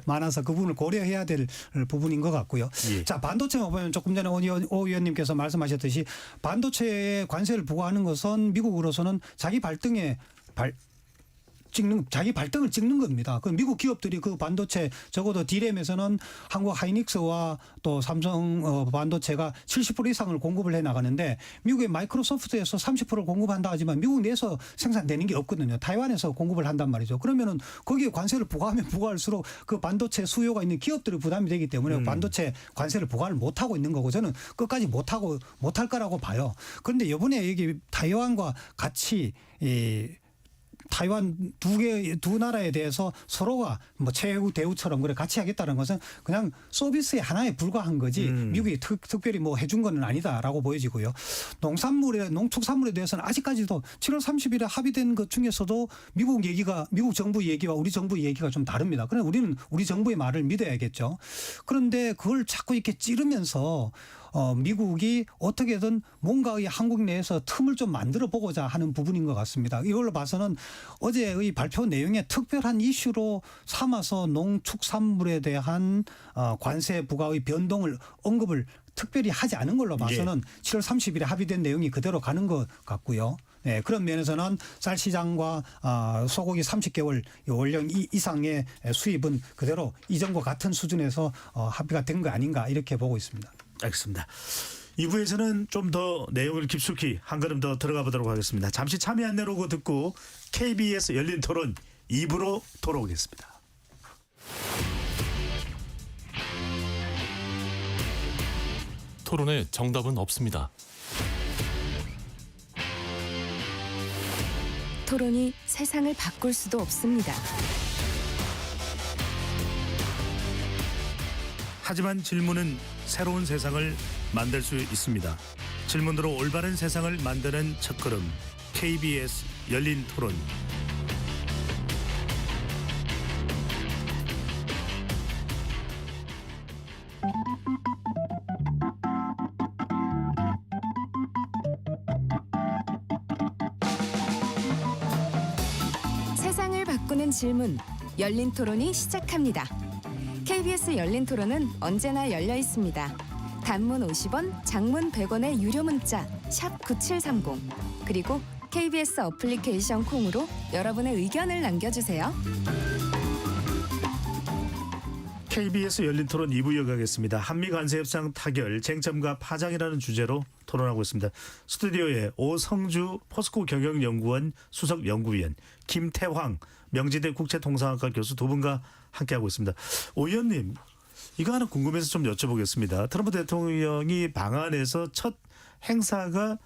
C: 많아서 그 부분을 고려해야 될 부분인 것 같고요.
A: 예.
C: 자, 반도체만 보면 조금 전에 오 의원님께서 말씀하셨듯이 반도체에 관세를 부과하는 것은 미국으로서는 자기 발등을 찍는 겁니다. 그 미국 기업들이 그 반도체 적어도 D램에서는 한국 하이닉스와 또 삼성 반도체가 70% 이상을 공급을 해 나가는데 미국의 마이크로소프트에서 30%를 공급한다 하지만 미국 내에서 생산되는 게 없거든요. 타이완에서 공급을 한단 말이죠. 그러면은 거기에 관세를 부과하면 부과할수록 그 반도체 수요가 있는 기업들이 부담이 되기 때문에 반도체 관세를 부과를 못 하고 있는 거고 저는 끝까지 못 할 거라고 봐요. 그런데 이번에 여기 타이완과 같이 타이완 두 나라에 대해서 서로가 뭐 최후 대우처럼 그래 같이 하겠다는 것은 그냥 서비스의 하나에 불과한 거지 미국이 특별히 뭐 해준 건 아니다라고 보여지고요. 농축산물에 대해서는 아직까지도 7월 30일에 합의된 것 중에서도 미국 정부 얘기와 우리 정부 얘기가 좀 다릅니다. 그래서 우리는 우리 정부의 말을 믿어야겠죠. 그런데 그걸 자꾸 이렇게 찌르면서 미국이 어떻게든 뭔가의 한국 내에서 틈을 좀 만들어 보고자 하는 부분인 것 같습니다. 이걸로 봐서는 어제의 발표 내용에 특별한 이슈로 삼아서 농축산물에 대한 관세 부과의 변동을 언급을 특별히 하지 않은 걸로 봐서는 7월 30일에 합의된 내용이 그대로 가는 것 같고요. 네, 그런 면에서는 쌀 시장과 소고기 30개월 원령 이상의 수입은 그대로 이전과 같은 수준에서 합의가 된 거 아닌가 이렇게 보고 있습니다.
A: 알겠습니다. 2부에서는 좀 더 내용을 깊숙이 한 걸음 더 들어가 보도록 하겠습니다. 잠시 참여 안내로고 듣고 KBS 열린 토론 2부로 돌아오겠습니다.
I: 토론에 정답은 없습니다.
B: 토론이 세상을 바꿀 수도 없습니다.
A: 하지만 질문은 새로운 세상을 만들 수 있습니다. 질문으로 올바른 세상을 만드는 첫걸음 KBS 열린 토론.
B: 세상을 바꾸는 질문, 열린 토론이 시작합니다. KBS 열린 토론은 언제나 열려 있습니다. 단문 50원, 장문 100원의 유료 문자 샵 9730 그리고 KBS 어플리케이션 콩으로 여러분의 의견을 남겨주세요.
A: KBS 열린 토론 2부 이어가겠습니다. 한미 관세 협상 타결, 쟁점과 파장이라는 주제로 토론하고 있습니다. 스튜디오에 오성주 포스코 경영연구원 수석 연구위원, 김태황 명지대 국제통상학과 교수 두 분과 함께하고 있습니다. 오 의원님, 이거 하나 궁금해서 좀 여쭤보겠습니다. 트럼프 대통령이 방한해서 첫 행사가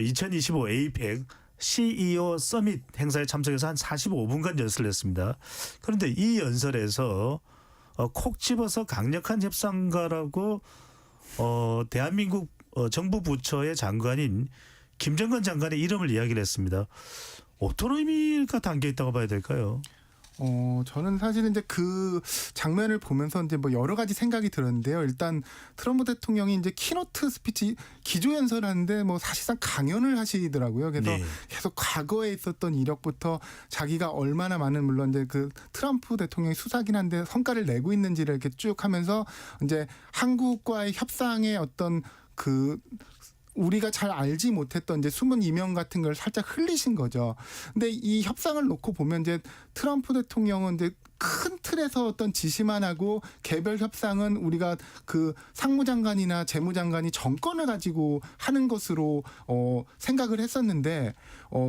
A: 2025 에이펙 CEO 서밋 행사에 참석해서 한 45분간 연설을 했습니다. 그런데 이 연설에서 콕 집어서 강력한 협상가라고 대한민국 정부 부처의 장관인 김정건 장관의 이름을 이야기를 했습니다. 어떤 의미가 담겨 있다고 봐야 될까요?
H: 저는 사실은 이제 그 장면을 보면서 이제 뭐 여러 가지 생각이 들었는데요. 일단 트럼프 대통령이 이제 키노트 스피치 기조 연설을 하는데 뭐 사실상 강연을 하시더라고요. 그래서
A: 네.
H: 계속 과거에 있었던 이력부터 자기가 얼마나 많은 물론 이제 그 트럼프 대통령이 수사긴 한데 성과를 내고 있는지를 이렇게 쭉 하면서 이제 한국과의 협상의 어떤 그 우리가 잘 알지 못했던 이제 숨은 이면 같은 걸 살짝 흘리신 거죠. 근데 이 협상을 놓고 보면 이제 트럼프 대통령은 이제 큰 틀에서 어떤 지시만 하고 개별 협상은 우리가 그 상무장관이나 재무장관이 정권을 가지고 하는 것으로 생각을 했었는데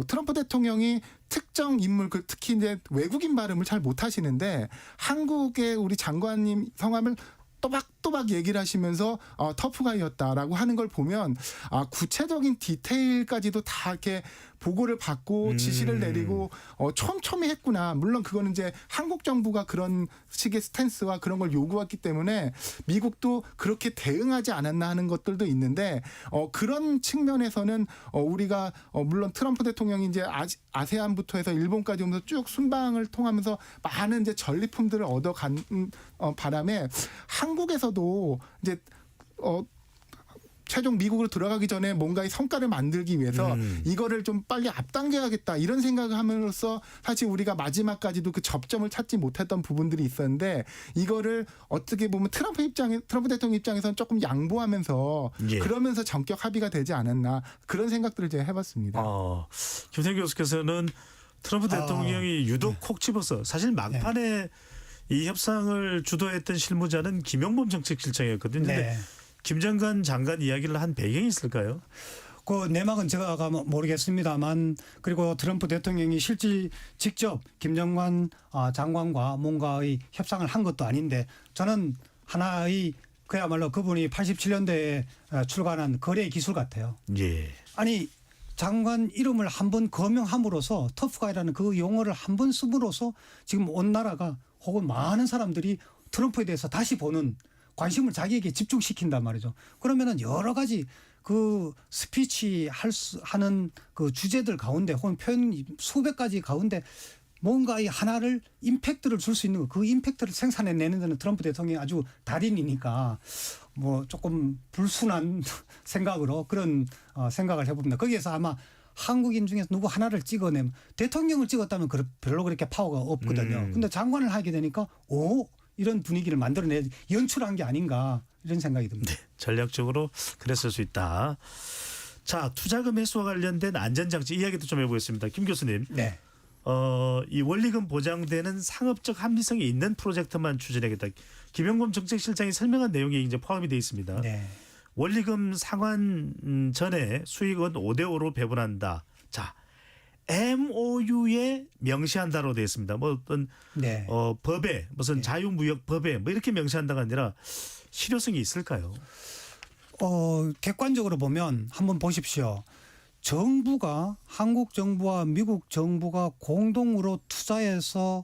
H: 트럼프 대통령이 특정 인물 특히 이제 외국인 발음을 잘 못하시는데 한국의 우리 장관님 성함을 또박또박 얘기를 하시면서 터프가이였다라고 하는 걸 보면 구체적인 디테일까지도 다 이렇게 보고를 받고 지시를 내리고 촘촘히 했구나. 물론 그거는 이제 한국 정부가 그런 식의 스탠스와 그런 걸 요구했기 때문에 미국도 그렇게 대응하지 않았나 하는 것들도 있는데 그런 측면에서는 우리가 물론 트럼프 대통령이 이제 아세안부터 해서 일본까지 오면서 쭉 순방을 통하면서 많은 이제 전리품들을 얻어간 바람에 한국에서도 이제 최종 미국으로 들어가기 전에 뭔가의 성과를 만들기 위해서 이거를 좀 빨리 앞당겨야겠다 이런 생각을 함으로써 사실 우리가 마지막까지도 그 접점을 찾지 못했던 부분들이 있었는데 이거를 어떻게 보면 트럼프 대통령 입장에서는 조금 양보하면서
A: 예.
H: 그러면서 전격 합의가 되지 않았나 그런 생각들을 제가 해봤습니다.
A: 김태형 교수께서는 트럼프 대통령이 유독 콕 집어서 사실 막판에 이 협상을 주도했던 실무자는 김용범 정책실장이었거든요.
C: 네.
A: 근데 김 장관 이야기를 한 배경이 있을까요?
C: 그 내막은 제가 모르겠습니다만 그리고 트럼프 대통령이 실질 직접 김 장관과 뭔가의 협상을 한 것도 아닌데 저는 하나의 그야말로 그분이 87년대에 출간한 거래 기술 같아요.
A: 예.
C: 아니 장관 이름을 한번 거명함으로써 터프가이라는 그 용어를 한번 씀으로써 지금 온 나라가 혹은 많은 사람들이 트럼프에 대해서 다시 보는 관심을 자기에게 집중시킨단 말이죠. 그러면은 여러 가지 그 스피치 하는 그 주제들 가운데 혹은 표현 수백 가지 가운데 뭔가 이 하나를 임팩트를 줄 수 있는 거, 그 임팩트를 생산해내는 데는 트럼프 대통령이 아주 달인이니까 뭐 조금 불순한 생각으로 그런 생각을 해봅니다. 거기에서 아마 한국인 중에서 누구 하나를 찍어내면 대통령을 찍었다면 별로 그렇게 파워가 없거든요. 근데 장관을 하게 되니까 이런 분위기를 만들어내 연출한 게 아닌가 이런 생각이 듭니다.
A: 네, 전략적으로 그랬을 수 있다. 자, 투자금 회수와 관련된 안전장치 이야기도 좀 해보겠습니다. 김 교수님.
C: 네.
A: 이 원리금 보장되는 상업적 합리성이 있는 프로젝트만 추진하겠다. 김용범 정책실장이 설명한 내용이 이제 포함이 되어 있습니다.
C: 네.
A: 원리금 상환 전에 수익은 5대5로 배분한다. 자, MOU에 명시한다로 되어 있습니다. 뭐 어떤
C: 네.
A: 법에 무슨 자유무역 법에 뭐 이렇게 명시한다가 아니라 실효성이 있을까요?
C: 객관적으로 보면 한번 보십시오. 정부가 한국 정부와 미국 정부가 공동으로 투자해서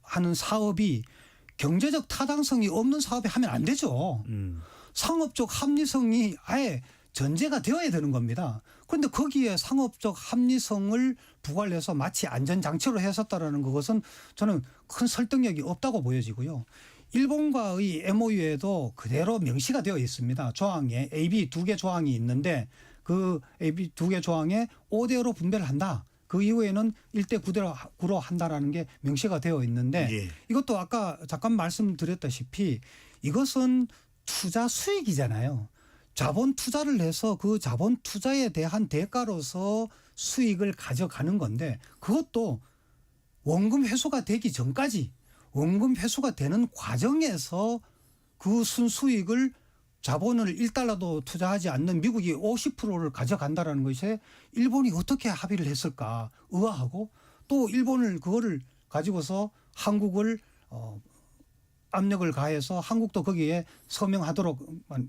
C: 하는 사업이 경제적 타당성이 없는 사업에 하면 안 되죠. 상업적 합리성이 아예 전제가 되어야 되는 겁니다. 그런데 거기에 상업적 합리성을 부과를 해서 마치 안전장치로 했었다라는 것은 저는 큰 설득력이 없다고 보여지고요. 일본과의 MOU에도 그대로 명시가 되어 있습니다. 조항에 AB 2개 조항이 있는데 그 AB 2개 조항에 5대5로 분배를 한다. 그 이후에는 1대 9로 한다라는 게 명시가 되어 있는데
A: 예.
C: 이것도 아까 잠깐 말씀드렸다시피 이것은 투자 수익이잖아요. 자본 투자를 해서 그 자본 투자에 대한 대가로서 수익을 가져가는 건데 그것도 원금 회수가 되기 전까지 원금 회수가 되는 과정에서 그 순수익을 자본을 1달러도 투자하지 않는 미국이 50%를 가져간다라는 것에 일본이 어떻게 합의를 했을까 의아하고 또 일본을 그거를 가지고서 한국을 압력을 가해서 한국도 거기에 서명하도록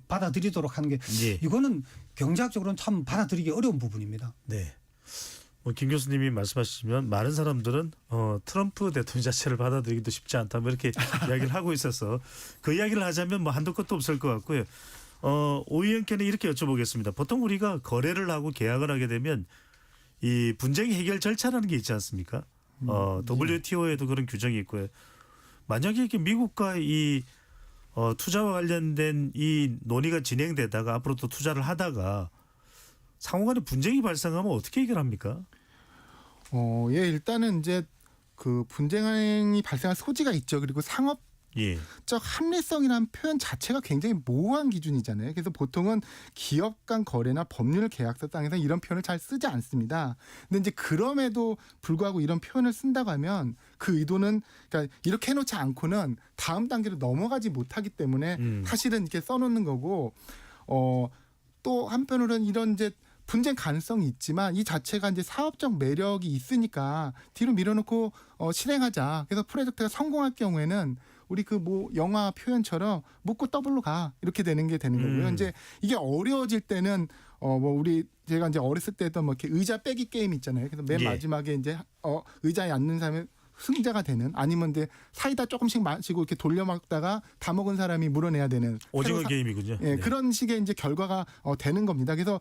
C: 받아들이도록 하는 게 이거는 경제학적으로는 참 받아들이기 어려운 부분입니다.
A: 네. 김 교수님이 말씀하시면 많은 사람들은 트럼프 대통령 자체를 받아들이기도 쉽지 않다 뭐 이렇게 이야기를 하고 있어서 그 이야기를 하자면 뭐 한도 끝도 없을 것 같고요. 오 의원께는 이렇게 여쭤보겠습니다. 보통 우리가 거래를 하고 계약을 하게 되면 이 분쟁 해결 절차라는 게 있지 않습니까? WTO에도 그런 규정이 있고요. 만약에 이렇게 미국과 이 투자와 관련된 이 논의가 진행되다가 앞으로 또 투자를 하다가 상호간에 분쟁이 발생하면 어떻게 해결합니까?
H: 일단은 이제 그 분쟁이 발생할 소지가 있죠. 그리고 상업
A: 예.
H: 합리성이라는 표현 자체가 굉장히 모호한 기준이잖아요. 그래서 보통은 기업 간 거래나 법률 계약서 땅에서 이런 표현을 잘 쓰지 않습니다. 근데 이제 그럼에도 불구하고 이런 표현을 쓴다고 하면 그 의도는 그러니까 이렇게 해놓지 않고는 다음 단계로 넘어가지 못하기 때문에 사실은 이렇게 써놓는 거고 또 한편으로는 이런 이제 분쟁 가능성이 있지만 이 자체가 이제 사업적 매력이 있으니까 뒤로 밀어놓고 실행하자. 그래서 프로젝트가 성공할 경우에는 우리 그 뭐 영화 표현처럼 묻고 더블로 가 이렇게 되는 거고요. 이제 이게 어려워질 때는 제가 이제 어렸을 때 했던 뭐 이렇게 의자 빼기 게임 있잖아요. 그래서 맨
A: 예.
H: 마지막에 이제 의자에 앉는 사람이 승자가 되는 아니면 이제 사이다 조금씩 마시고 이렇게 돌려먹다가 다 먹은 사람이 물어내야 되는
A: 오징어 게임이군요.
H: 예,
A: 네.
H: 그런 식의 이제 결과가 되는 겁니다. 그래서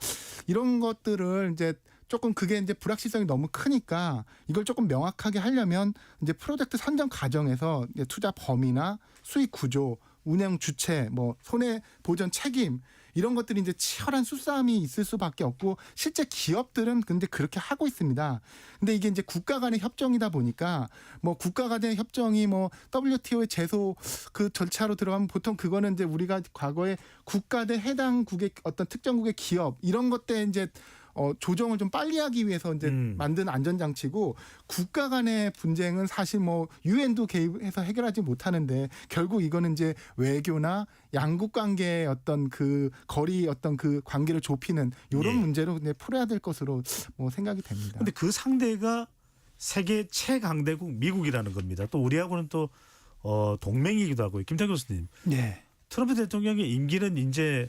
H: 이런 것들을 이제 조금 그게 이제 불확실성이 너무 크니까 이걸 조금 명확하게 하려면 이제 프로젝트 선정 과정에서 이제 투자 범위나 수익 구조, 운영 주체, 뭐 손해 보전 책임 이런 것들이 이제 치열한 수싸움이 있을 수밖에 없고 실제 기업들은 근데 그렇게 하고 있습니다. 근데 이게 이제 국가 간의 협정이다 보니까 뭐 국가 간의 협정이 뭐 WTO의 제소 그 절차로 들어가면 보통 그거는 이제 우리가 과거에 국가 대 해당국의 어떤 특정국의 기업 이런 것 때 이제 조정을 좀 빨리 하기 위해서 이제 만든 안전장치고 국가 간의 분쟁은 사실 뭐 유엔도 개입해서 해결하지 못하는데 결국 이거는 이제 외교나 양국 관계의 어떤 그 거리 어떤 그 관계를 좁히는 이런
A: 예.
H: 문제로 이제 풀어야 될 것으로 뭐 생각이 됩니다.
A: 근데 그 상대가 세계 최강대국 미국이라는 겁니다. 또 우리하고는 또 동맹이기도 하고요. 김태 교수님.
C: 네.
A: 트럼프 대통령의 임기는 이제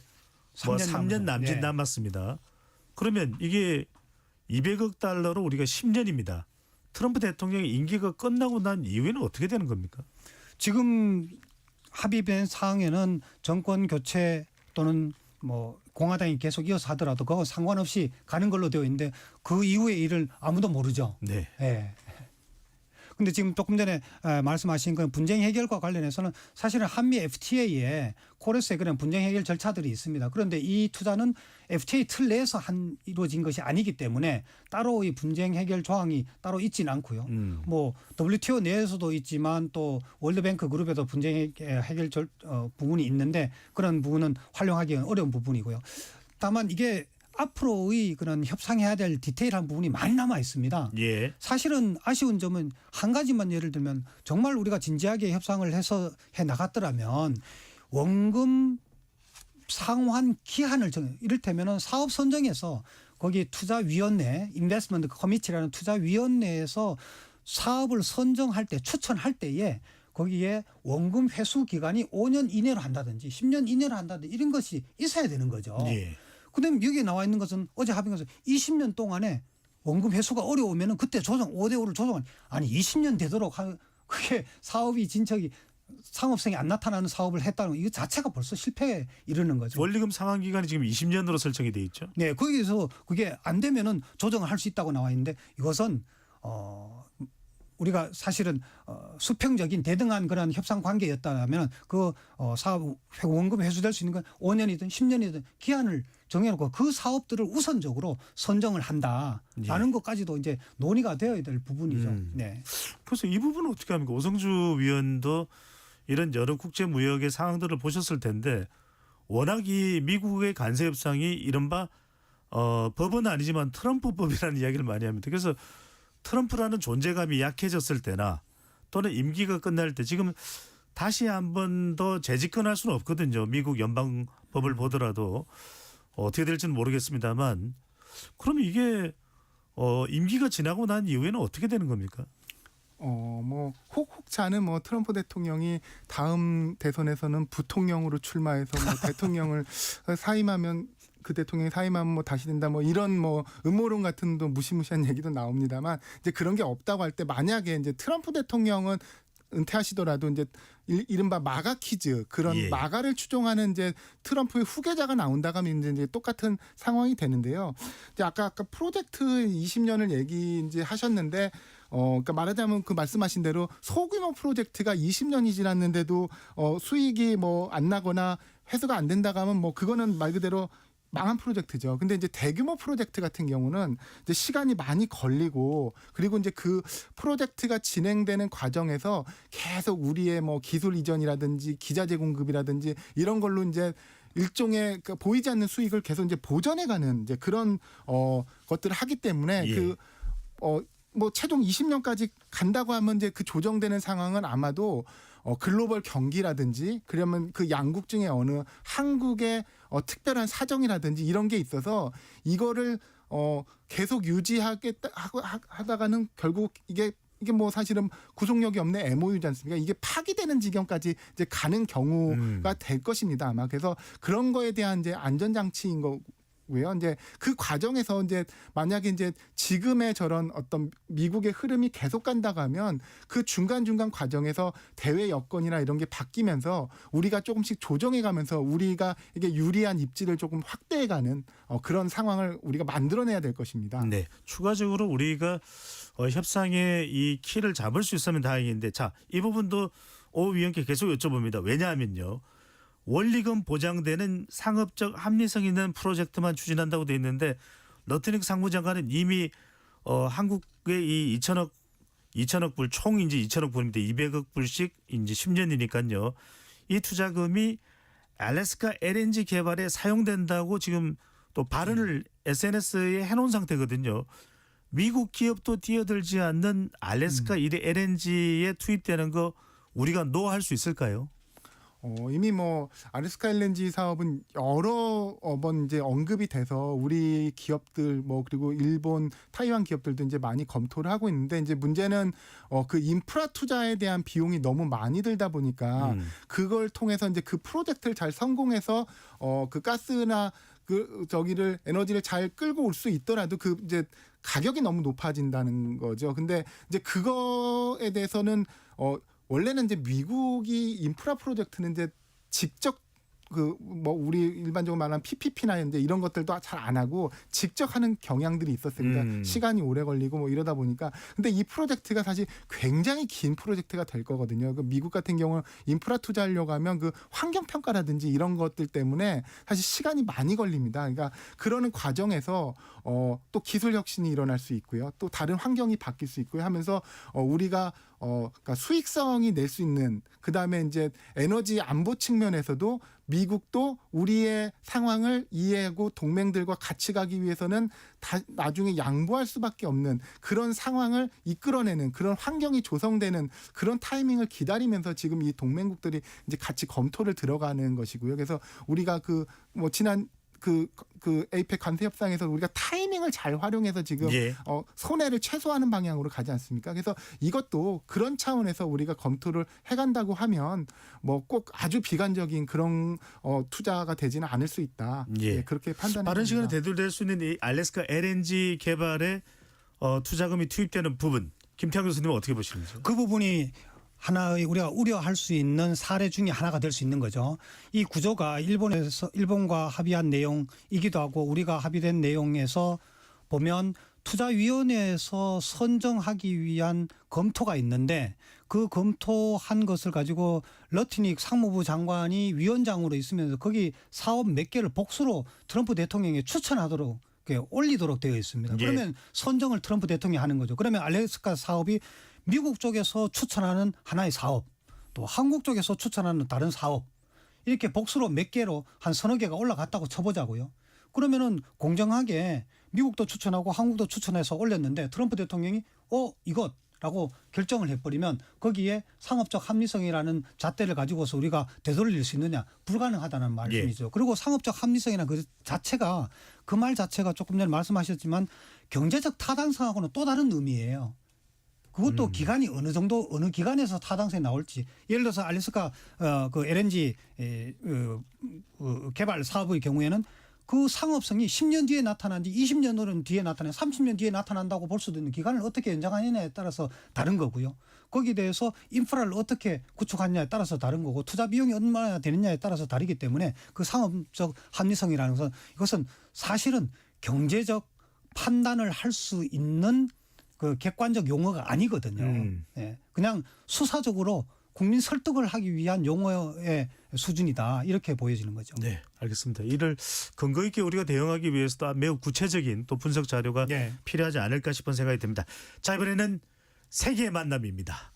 A: 뭐 3년 남짓
C: 네.
A: 남았습니다. 그러면 이게 200억 달러로 우리가 10년입니다. 트럼프 대통령의 임기가 끝나고 난 이후에는 어떻게 되는 겁니까?
C: 지금 합의된 사항에는 정권 교체 또는 뭐 공화당이 계속 이어서 하더라도 그거 상관없이 가는 걸로 되어 있는데 그 이후의 일을 아무도 모르죠.
A: 네.
C: 예. 근데 지금 조금 전에 말씀하신 건 분쟁 해결과 관련해서는 사실은 한미 FTA에 코레스에 그런 분쟁 해결 절차들이 있습니다. 그런데 이 투자는 FTA 틀 내에서 이루어진 것이 아니기 때문에 따로 이 분쟁 해결 조항이 따로 있지는 않고요. 뭐 WTO 내에서도 있지만 또 월드뱅크 그룹에도 분쟁 해결 부분이 있는데 그런 부분은 활용하기 어려운 부분이고요. 다만 이게 앞으로의 그런 협상해야 될 디테일한 부분이 많이 남아 있습니다.
A: 예.
C: 사실은 아쉬운 점은 한 가지만 예를 들면 정말 우리가 진지하게 협상을 해서 해 나갔더라면 원금 상환 기한을 이를테면은 사업 선정에서 거기 투자위원회 인베스트먼트 커미티라는 투자위원회에서 사업을 선정할 때 추천할 때에 거기에 원금 회수 기간이 5년 이내로 한다든지 10년 이내로 한다든지 이런 것이 있어야 되는 거죠.
A: 예.
C: 그다음에 여기에 나와 있는 것은 어제 합의한 것은 20년 동안에 원금 회수가 어려우면은 그때 조정 5대5를 조정을 아니 20년 되도록 그게 사업이 진척이 상업성이 안 나타나는 사업을 했다는 거 이거 자체가 벌써 실패에 이르는 거죠.
A: 원리금 상환 기간이 지금 20년으로 설정이 돼 있죠.
C: 네, 거기에서 그게 안 되면은 조정을 할 수 있다고 나와 있는데 이것은 우리가 사실은 수평적인 대등한 그런 협상 관계였다면 그 사업 원금 회수될 수 있는 건 5년이든 10년이든 기한을 정해놓고 그 사업들을 우선적으로 선정을 한다라는 것까지도 이제 논의가 되어야 될 부분이죠. 네.
A: 그래서 이 부분은 어떻게 합니까? 오성주 위원도 이런 여러 국제 무역의 상황들을 보셨을 텐데 워낙 이 미국의 관세 협상이 이른바 법은 아니지만 트럼프법이라는 이야기를 많이 합니다. 그래서 트럼프라는 존재감이 약해졌을 때나 또는 임기가 끝날 때 지금 다시 한 번 더 재집권할 수는 없거든요. 미국 연방법을 보더라도 어떻게 될지는 모르겠습니다만 그러면 이게 임기가 지나고 난 이후에는 어떻게 되는 겁니까?
H: 뭐 혹자는 뭐 트럼프 대통령이 다음 대선에서는 부통령으로 출마해서 뭐 대통령을 사임하면 그 대통령이 사임하면 뭐 다시 된다 뭐 이런 뭐 음모론 같은 또 무시무시한 얘기도 나옵니다만 이제 그런 게 없다고 할 때 만약에 이제 트럼프 대통령은 은퇴하시더라도 이제 이른바 마가 키즈 그런
A: 예.
H: 마가를 추종하는 이제 트럼프의 후계자가 나온다고 하면 이제 똑같은 상황이 되는데요. 이제 아까 프로젝트 20년을 이제 하셨는데 그러니까 말하자면 그 말씀하신 대로 소규모 프로젝트가 20년이 지났는데도 수익이 뭐 안 나거나 회수가 안 된다고 하면 뭐 그거는 말 그대로 망한 프로젝트죠. 근데 이제 대규모 프로젝트 같은 경우는 이제 시간이 많이 걸리고 그리고 이제 그 프로젝트가 진행되는 과정에서 계속 우리의 뭐 기술 이전이라든지 기자재 공급이라든지 이런 걸로 이제 일종의 그 보이지 않는 수익을 계속 이제 보전해가는 이제 그런 것들을 하기 때문에
A: 예.
H: 뭐 최종 20년까지 간다고 하면 이제 그 조정되는 상황은 아마도 글로벌 경기라든지 그러면 그 양국 중에 어느 한국의 특별한 사정이라든지 이런 게 있어서 이거를 계속 하다가는 결국 이게 뭐 사실은 구속력이 없는 MOU지 않습니까? 이게 파기되는 지경까지 이제 가는 경우가 될 것입니다. 아마 그래서 그런 거에 대한 이제 안전장치인 거고요. 이제 그 과정에서 이제 만약에 이제 지금의 저런 어떤 미국의 흐름이 계속 간다고 하면 그 중간중간 과정에서 대외 여건이나 이런 게 바뀌면서 우리가 조금씩 조정해가면서 우리가 이게 유리한 입지를 조금 확대해가는 그런 상황을 우리가 만들어내야 될 것입니다.
A: 네. 추가적으로 우리가 협상의 이 키를 잡을 수 있으면 다행인데 자, 이 부분도 오 위원께 계속 여쭤봅니다. 왜냐하면요. 원리금 보장되는 상업적 합리성 있는 프로젝트만 추진한다고 돼 있는데 러트닉 상무장관은 이미 한국의 이 2천억 불 총 이제 2천억 불인데 200억 불씩 이제 10년이니까요. 이 투자금이 알래스카 LNG 개발에 사용된다고 지금 또 발언을 SNS에 해놓은 상태거든요. 미국 기업도 뛰어들지 않는 알래스카 LNG에 투입되는 거 우리가 노할 수 있을까요?
H: 이미 뭐 알래스카 LNG 사업은 여러 번 이제 언급이 돼서 우리 기업들 뭐 그리고 일본, 타이완 기업들도 이제 많이 검토를 하고 있는데 이제 문제는 그 인프라 투자에 대한 비용이 너무 많이 들다 보니까 그걸 통해서 이제 그 프로젝트를 잘 성공해서 그 가스나 그 저기를 에너지를 잘 끌고 올 수 있더라도 그 이제 가격이 너무 높아진다는 거죠. 근데 이제 그거에 대해서는 원래는 이제 미국이 인프라 프로젝트는 이제 직접 그 뭐 우리 일반적으로 말하는 PPP나 이제 이런 것들도 잘 안 하고 직접 하는 경향들이 있었습니다. 시간이 오래 걸리고 뭐 이러다 보니까 근데 이 프로젝트가 사실 굉장히 긴 프로젝트가 될 거거든요. 그 미국 같은 경우는 인프라 투자하려고 하면 그 환경 평가라든지 이런 것들 때문에 사실 시간이 많이 걸립니다. 그러니까 그러는 과정에서 또 기술 혁신이 일어날 수 있고요. 또 다른 환경이 바뀔 수 있고요. 하면서 우리가 그러니까 수익성이 낼 수 있는 그다음에 이제 에너지 안보 측면에서도 미국도 우리의 상황을 이해하고 동맹들과 같이 가기 위해서는 나중에 양보할 수밖에 없는 그런 상황을 이끌어내는 그런 환경이 조성되는 그런 타이밍을 기다리면서 지금 이 동맹국들이 이제 같이 검토를 들어가는 것이고요. 그래서 우리가 그 뭐 지난 그 에이펙 관세 협상에서 우리가 타이밍을 잘 활용해서 지금 손해를 최소화하는 방향으로 가지 않습니까? 그래서 이것도 그런 차원에서 우리가 검토를 해간다고 하면 뭐 꼭 아주 비관적인 그런 투자가 되지는 않을 수 있다.
A: 예.
H: 그렇게 판단합니다.
A: 빠른 시간에 대두될 수 있는 이 알래스카 LNG 개발에 투자금이 투입되는 부분 김태형 교수님은 어떻게 보시는지요?
C: 그 부분이 하나의 우리가 우려할 수 있는 사례 중에 하나가 될 수 있는 거죠. 이 구조가 일본과 합의한 내용이기도 하고 우리가 합의된 내용에서 보면 투자위원회에서 선정하기 위한 검토가 있는데 그 검토한 것을 가지고 러트닉 상무부 장관이 위원장으로 있으면서 거기 사업 몇 개를 복수로 트럼프 대통령에 추천하도록 올리도록 되어 있습니다. 그러면 선정을 트럼프 대통령이 하는 거죠. 그러면 알래스카 사업이 미국 쪽에서 추천하는 하나의 사업, 또 한국 쪽에서 추천하는 다른 사업 이렇게 복수로 몇 개로 한 서너 개가 올라갔다고 쳐보자고요. 그러면은 공정하게 미국도 추천하고 한국도 추천해서 올렸는데 트럼프 대통령이 이것라고 결정을 해버리면 거기에 상업적 합리성이라는 잣대를 가지고서 우리가 되돌릴 수 있느냐 불가능하다는 말씀이죠. 그리고 상업적 합리성이라는 그 자체가 그 말 자체가 조금 전에 말씀하셨지만 경제적 타당성하고는 또 다른 의미예요. 그것도 기간이 어느 정도 어느 기간에서 타당성이 나올지 예를 들어서 알래스카 그 LNG 개발 사업의 경우에는 그 상업성이 10년 뒤에 나타난지 20년 뒤에 나타나 30년 뒤에 나타난다고 볼 수도 있는 기간을 어떻게 연장하느냐에 따라서 다른 거고요. 거기에 대해서 인프라를 어떻게 구축하느냐에 따라서 다른 거고 투자 비용이 얼마나 되느냐에 따라서 다르기 때문에 그 상업적 합리성이라는 것은 이것은 사실은 경제적 판단을 할 수 있는 그 객관적 용어가 아니거든요. 그냥 수사적으로 국민 설득을 하기 위한 용어의 수준이다 이렇게 보여지는 거죠.
A: 네, 알겠습니다. 이를 근거 있게 우리가 대응하기 위해서도 매우 구체적인 또 분석 자료가
C: 네.
A: 필요하지 않을까 싶은 생각이 듭니다. 자, 이번에는 세계 만남입니다.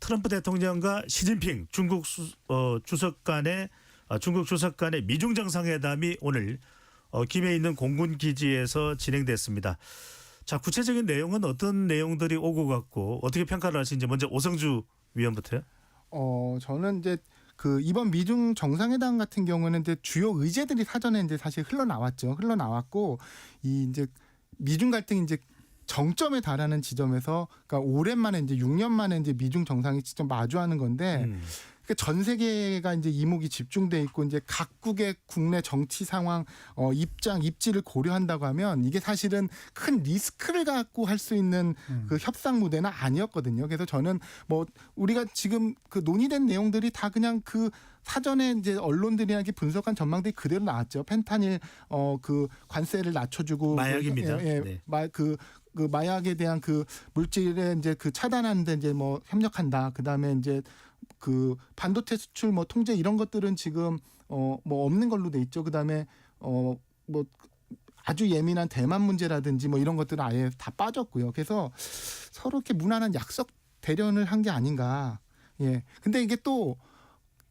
A: 트럼프 대통령과 시진핑 중국 주석 간의 미중 정상회담이 오늘 김해에 있는 공군 기지에서 진행됐습니다. 자, 구체적인 내용은 어떤 내용들이 오고 갔고 어떻게 평가를 하시는지 먼저 오성주 위원부터요.
H: 저는 이제 그 이번 미중 정상회담 같은 경우는 이제 주요 의제들이 사전에 이제 사실 흘러나왔고 이 이제 미중 갈등이 이제 정점에 달하는 지점에서 그러니까 오랜만에 이제 6년 만에 이제 미중 정상이 직접 마주하는 건데 전 세계가 이제 이목이 집중돼 있고 이제 각국의 국내 정치 상황, 입지를 고려한다고 하면 이게 사실은 큰 리스크를 갖고 할 수 있는 그 협상 무대는 아니었거든요. 그래서 저는 뭐 우리가 지금 그 논의된 내용들이 다 그냥 그 사전에 이제 언론들이나 이렇게 분석한 전망들이 그대로 나왔죠. 펜타닐 그 관세를 낮춰주고
A: 마약입니다.
H: 네. 그 마약에 대한 그 물질에 이제 그 차단하는데 이제 뭐 협력한다. 그다음에 이제 그 반도체 수출 뭐 통제 이런 것들은 지금 뭐 없는 걸로 돼 있죠. 그다음에 뭐 아주 예민한 대만 문제라든지 뭐 이런 것들은 아예 다 빠졌고요. 그래서 서로 이렇게 무난한 약속 대련을 한 게 아닌가. 예. 근데 이게 또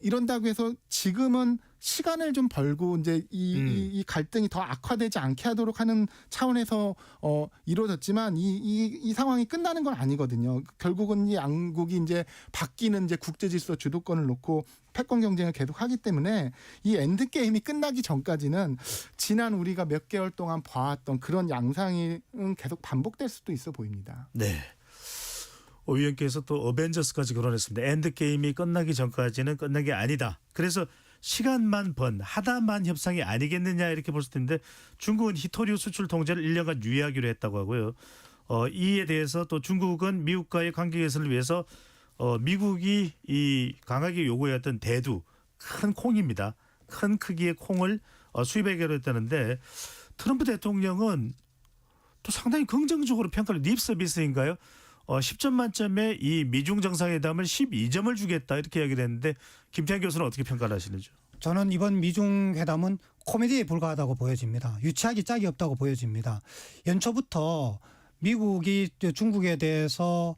H: 이런다고 해서 지금은 시간을 좀 벌고 이제 이 갈등이 더 악화되지 않게 하도록 하는 차원에서 이루어졌지만 이 상황이 끝나는 건 아니거든요. 결국은 이 양국이 이제 바뀌는 이제 국제 질서 주도권을 놓고 패권 경쟁을 계속 하기 때문에 이 엔드 게임이 끝나기 전까지는 지난 우리가 몇 개월 동안 봐왔던 그런 양상이 계속 반복될 수도 있어 보입니다.
A: 네. 오 위원께서 또 어벤져스까지 거론했습니다. 엔드게임이 끝나기 전까지는 끝난 게 아니다. 그래서 시간만 번 하다만 협상이 아니겠느냐 이렇게 볼 수 있는데 중국은 히토류 수출 통제를 1년간 유예하기로 했다고 하고요. 이에 대해서 또 중국은 미국과의 관계 개선을 위해서 미국이 이 강하게 요구했던 대두 큰 콩입니다. 큰 크기의 콩을 수입하기로 했다는데 트럼프 대통령은 또 상당히 긍정적으로 평가를 립 서비스인가요? 10점 만점에 이 미중 정상회담을 12점을 주겠다 이렇게 이야기를 했는데 김태환 교수는 어떻게 평가를 하시는지요?
C: 저는 이번 미중 회담은 코미디에 불과하다고 보여집니다. 유치하기 짝이 없다고 보여집니다. 연초부터 미국이 중국에 대해서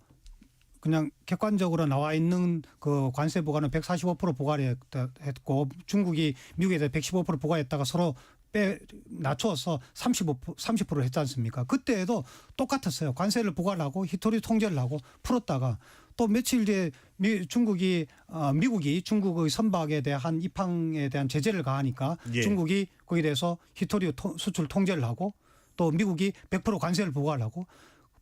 C: 그냥 객관적으로 나와 있는 그 관세 부과는 145% 부과했고 중국이 미국에 대해 115% 부과했다가 서로 낮춰서 30% 했지 않습니까? 그때에도 똑같았어요. 관세를 부과를 하고 히토리 통제를 하고 풀었다가 또 며칠 뒤에 미국이 중국의 선박에 대한 입항에 대한 제재를 가하니까
A: 예.
C: 중국이 거기에 대해서 히토리 수출 통제를 하고 또 미국이 100% 관세를 부과를 하고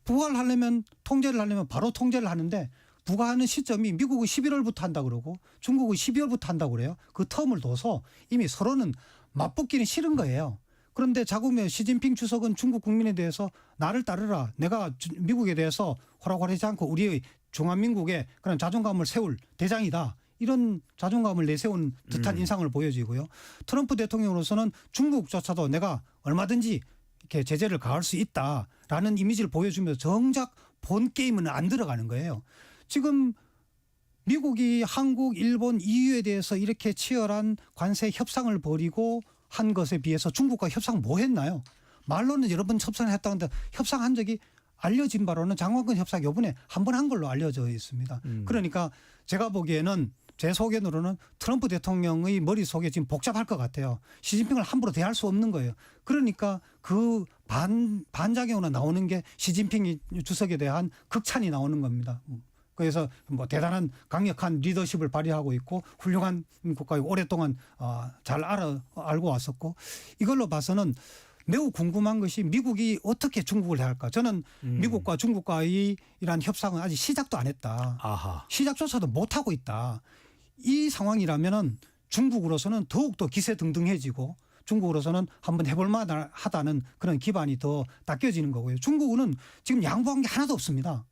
C: 부과를 하려면 통제를 하려면 바로 통제를 하는데 부과하는 시점이 미국은 11월부터 한다 그러고 중국은 12월부터 한다고 그래요. 그 텀을 둬서 이미 서로는 맞붙기는 싫은 거예요. 그런데 자꾸면 시진핑 주석은 중국 국민에 대해서 나를 따르라. 내가 미국에 대해서 호락호락하지 않고 우리의 중화민국의 그런 자존감을 세울 대장이다. 이런 자존감을 내세운 듯한 인상을 보여지고요. 트럼프 대통령으로서는 중국조차도 내가 얼마든지 이렇게 제재를 가할 수 있다라는 이미지를 보여주면서 정작 본 게임은 안 들어가는 거예요. 지금 미국이 한국, 일본, EU에 대해서 이렇게 치열한 관세 협상을 벌이고 한 것에 비해서 중국과 협상 뭐 했나요? 말로는 여러 번 협상을 했다는데 협상한 적이 알려진 바로는 장관권 협상 요번에 한 번 한 걸로 알려져 있습니다. 그러니까 제가 보기에는 제 소견으로는 트럼프 대통령의 머릿속에 지금 복잡할 것 같아요. 시진핑을 함부로 대할 수 없는 거예요. 그러니까 그 반작용으로 나오는 게 시진핑 주석에 대한 극찬이 나오는 겁니다. 그래서 뭐 대단한 강력한 리더십을 발휘하고 있고 훌륭한 국가에 오랫동안 잘 알고 왔었고 이걸로 봐서는 매우 궁금한 것이 미국이 어떻게 중국을 대할까. 저는 미국과 중국과의 이러한 협상은 아직 시작도 안 했다.
A: 아하.
C: 시작조차도 못하고 있다. 이 상황이라면 중국으로서는 더욱더 기세등등해지고 중국으로서는 한번 해볼 만하다는 그런 기반이 더 닦여지는 거고요. 중국은 지금 양보한 게 하나도 없습니다.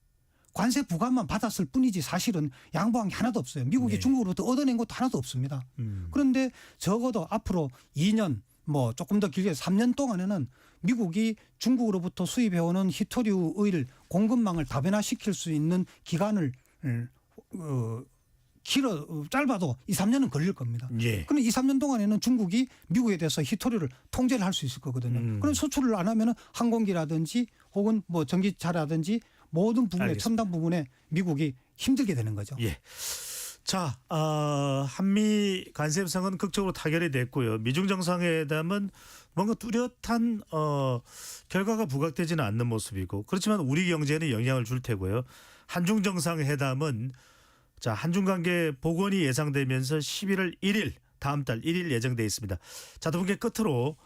C: 관세 부과만 받았을 뿐이지 사실은 양보한 게 하나도 없어요. 미국이
A: 네.
C: 중국으로부터 얻어낸 것도 하나도 없습니다. 그런데 적어도 앞으로 2년 뭐 조금 더 길게 3년 동안에는 미국이 중국으로부터 수입해오는 히토류 오일 공급망을 다변화시킬 수 있는 기간을 짧아도 2, 3년은 걸릴 겁니다.
A: 예.
C: 그럼 2, 3년 동안에는 중국이 미국에 대해서 히토리를 통제를 할 수 있을 거거든요. 그럼 수출을 안 하면은 항공기라든지 혹은 뭐 전기차라든지 모든 부분에
A: 알겠습니다.
C: 첨단 부분에 미국이 힘들게 되는 거죠.
A: 예. 자, 한미 관세 협상은 극적으로 타결이 됐고요. 미중 정상회담은 뭔가 뚜렷한 결과가 부각되지는 않는 모습이고, 그렇지만 우리 경제에는 영향을 줄 테고요. 한중 정상회담은 자, 한중 관계 복원이 예상되면서 11월 1일 다음 달 1일 예정돼 있습니다. 자, 두 분께 끝으로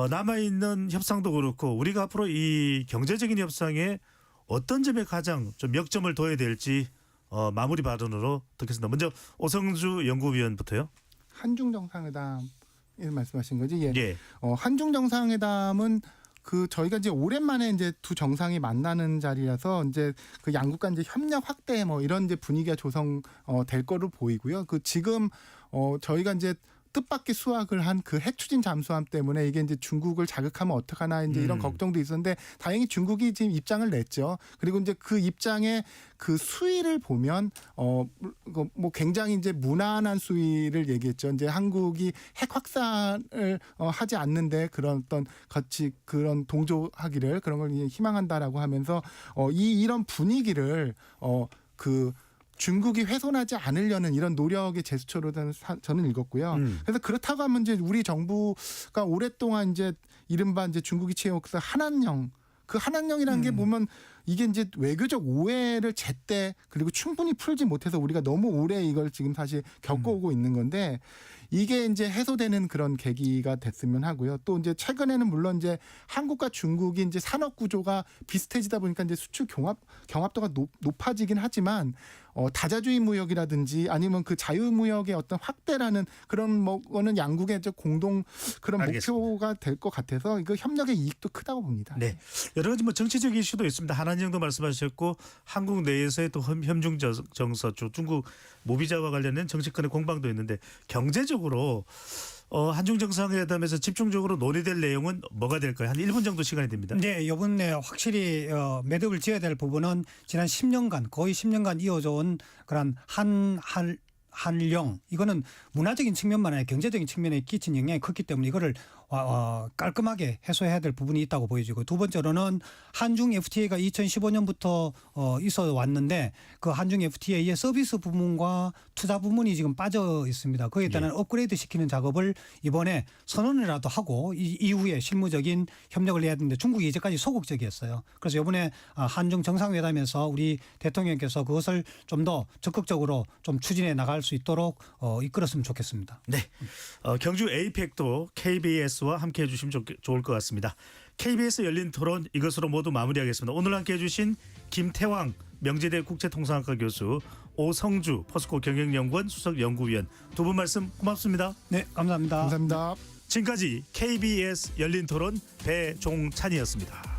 A: 남아 있는 협상도 그렇고 우리가 앞으로 이 경제적인 협상에 어떤 점에 가장 좀 역점을 둬야 될지 마무리 발언으로 듣겠습니다. 먼저 오성주 연구위원부터요.
H: 한중 정상회담 말씀하신 거지? 예.
A: 예.
H: 한중 정상회담은 저희가 이제 오랜만에 이제 두 정상이 만나는 자리라서 이제 그 양국 간 이제 협력 확대 뭐 이런 이제 분위기가 조성될 거로 보이고요. 지금 저희가 이제 뜻밖의 수확을 한 그 핵 추진 잠수함 때문에 이게 이제 중국을 자극하면 어떡하나 이제 이런 걱정도 있었는데 다행히 중국이 지금 입장을 냈죠. 그리고 이제 그 입장의 그 수위를 보면 뭐 굉장히 이제 무난한 수위를 얘기했죠. 이제 한국이 핵 확산을 하지 않는데 그런 어떤 같이 그런 동조하기를 그런 걸 이제 희망한다라고 하면서 이런 분위기를 중국이 훼손하지 않으려는 이런 노력의 제스처로 저는 읽었고요. 그래서 그렇다고 하면 이제 우리 정부가 오랫동안 이제 이른바 이제 중국이 취해온 한한령 그 한한령이라는 게 보면 이게 이제 외교적 오해를 제때 그리고 충분히 풀지 못해서 우리가 너무 오래 이걸 지금 사실 겪어오고 있는 건데 이게 이제 해소되는 그런 계기가 됐으면 하고요. 또 이제 최근에는 물론 이제 한국과 중국이 이제 산업 구조가 비슷해지다 보니까 이제 수출 경합도가 높아지긴 하지만 다자주의 무역이라든지 아니면 그 자유무역의 어떤 확대라는 그런 거는 양국의 공동 그런
A: 알겠습니다.
H: 목표가 될 것 같아서 이거 협력의 이익도 크다고 봅니다.
A: 네. 여러 가지 뭐 정치적 이슈도 있습니다. 한한령도 말씀하셨고 한국 내에서의 또 현중 정서, 중국 모비자와 관련된 정치권의 공방도 있는데 경제적으로 한중 정상회담에서 집중적으로 논의될 내용은 뭐가 될까요? 한 1분 정도 시간이 됩니다.
C: 네, 이번에 확실히 매듭을 지어야 될 부분은 지난 10년간 거의 10년간 이어져 온 그런 한령 이거는 문화적인 측면만 아니라 경제적인 측면에 끼친 영향이 컸기 때문에 이거를 깔끔하게 해소해야 될 부분이 있다고 보여지고 두 번째로는 한중 FTA가 2015년부터 있어 왔는데 그 한중 FTA의 서비스 부문과 투자 부문이 지금 빠져 있습니다. 거기에 따른 업그레이드 시키는 작업을 이번에 선언이라도 하고 이후에 실무적인 협력을 해야 되는데 중국이 이제까지 소극적이었어요. 그래서 이번에 한중 정상회담에서 우리 대통령께서 그것을 좀 더 적극적으로 좀 추진해 나갈 수 있도록 이끌었으면 좋겠습니다.
A: 네. 경주 에이펙도 KBS와 함께해 주시면 좋을 것 같습니다. KBS 열린 토론 이것으로 모두 마무리하겠습니다. 오늘 함께해 주신 김태왕 명지대 국제통상학과 교수, 오성주 포스코 경영연구원 수석연구위원 두 분 말씀 고맙습니다.
C: 네, 감사합니다.
H: 감사합니다.
A: 지금까지 KBS 열린 토론 배종찬이었습니다.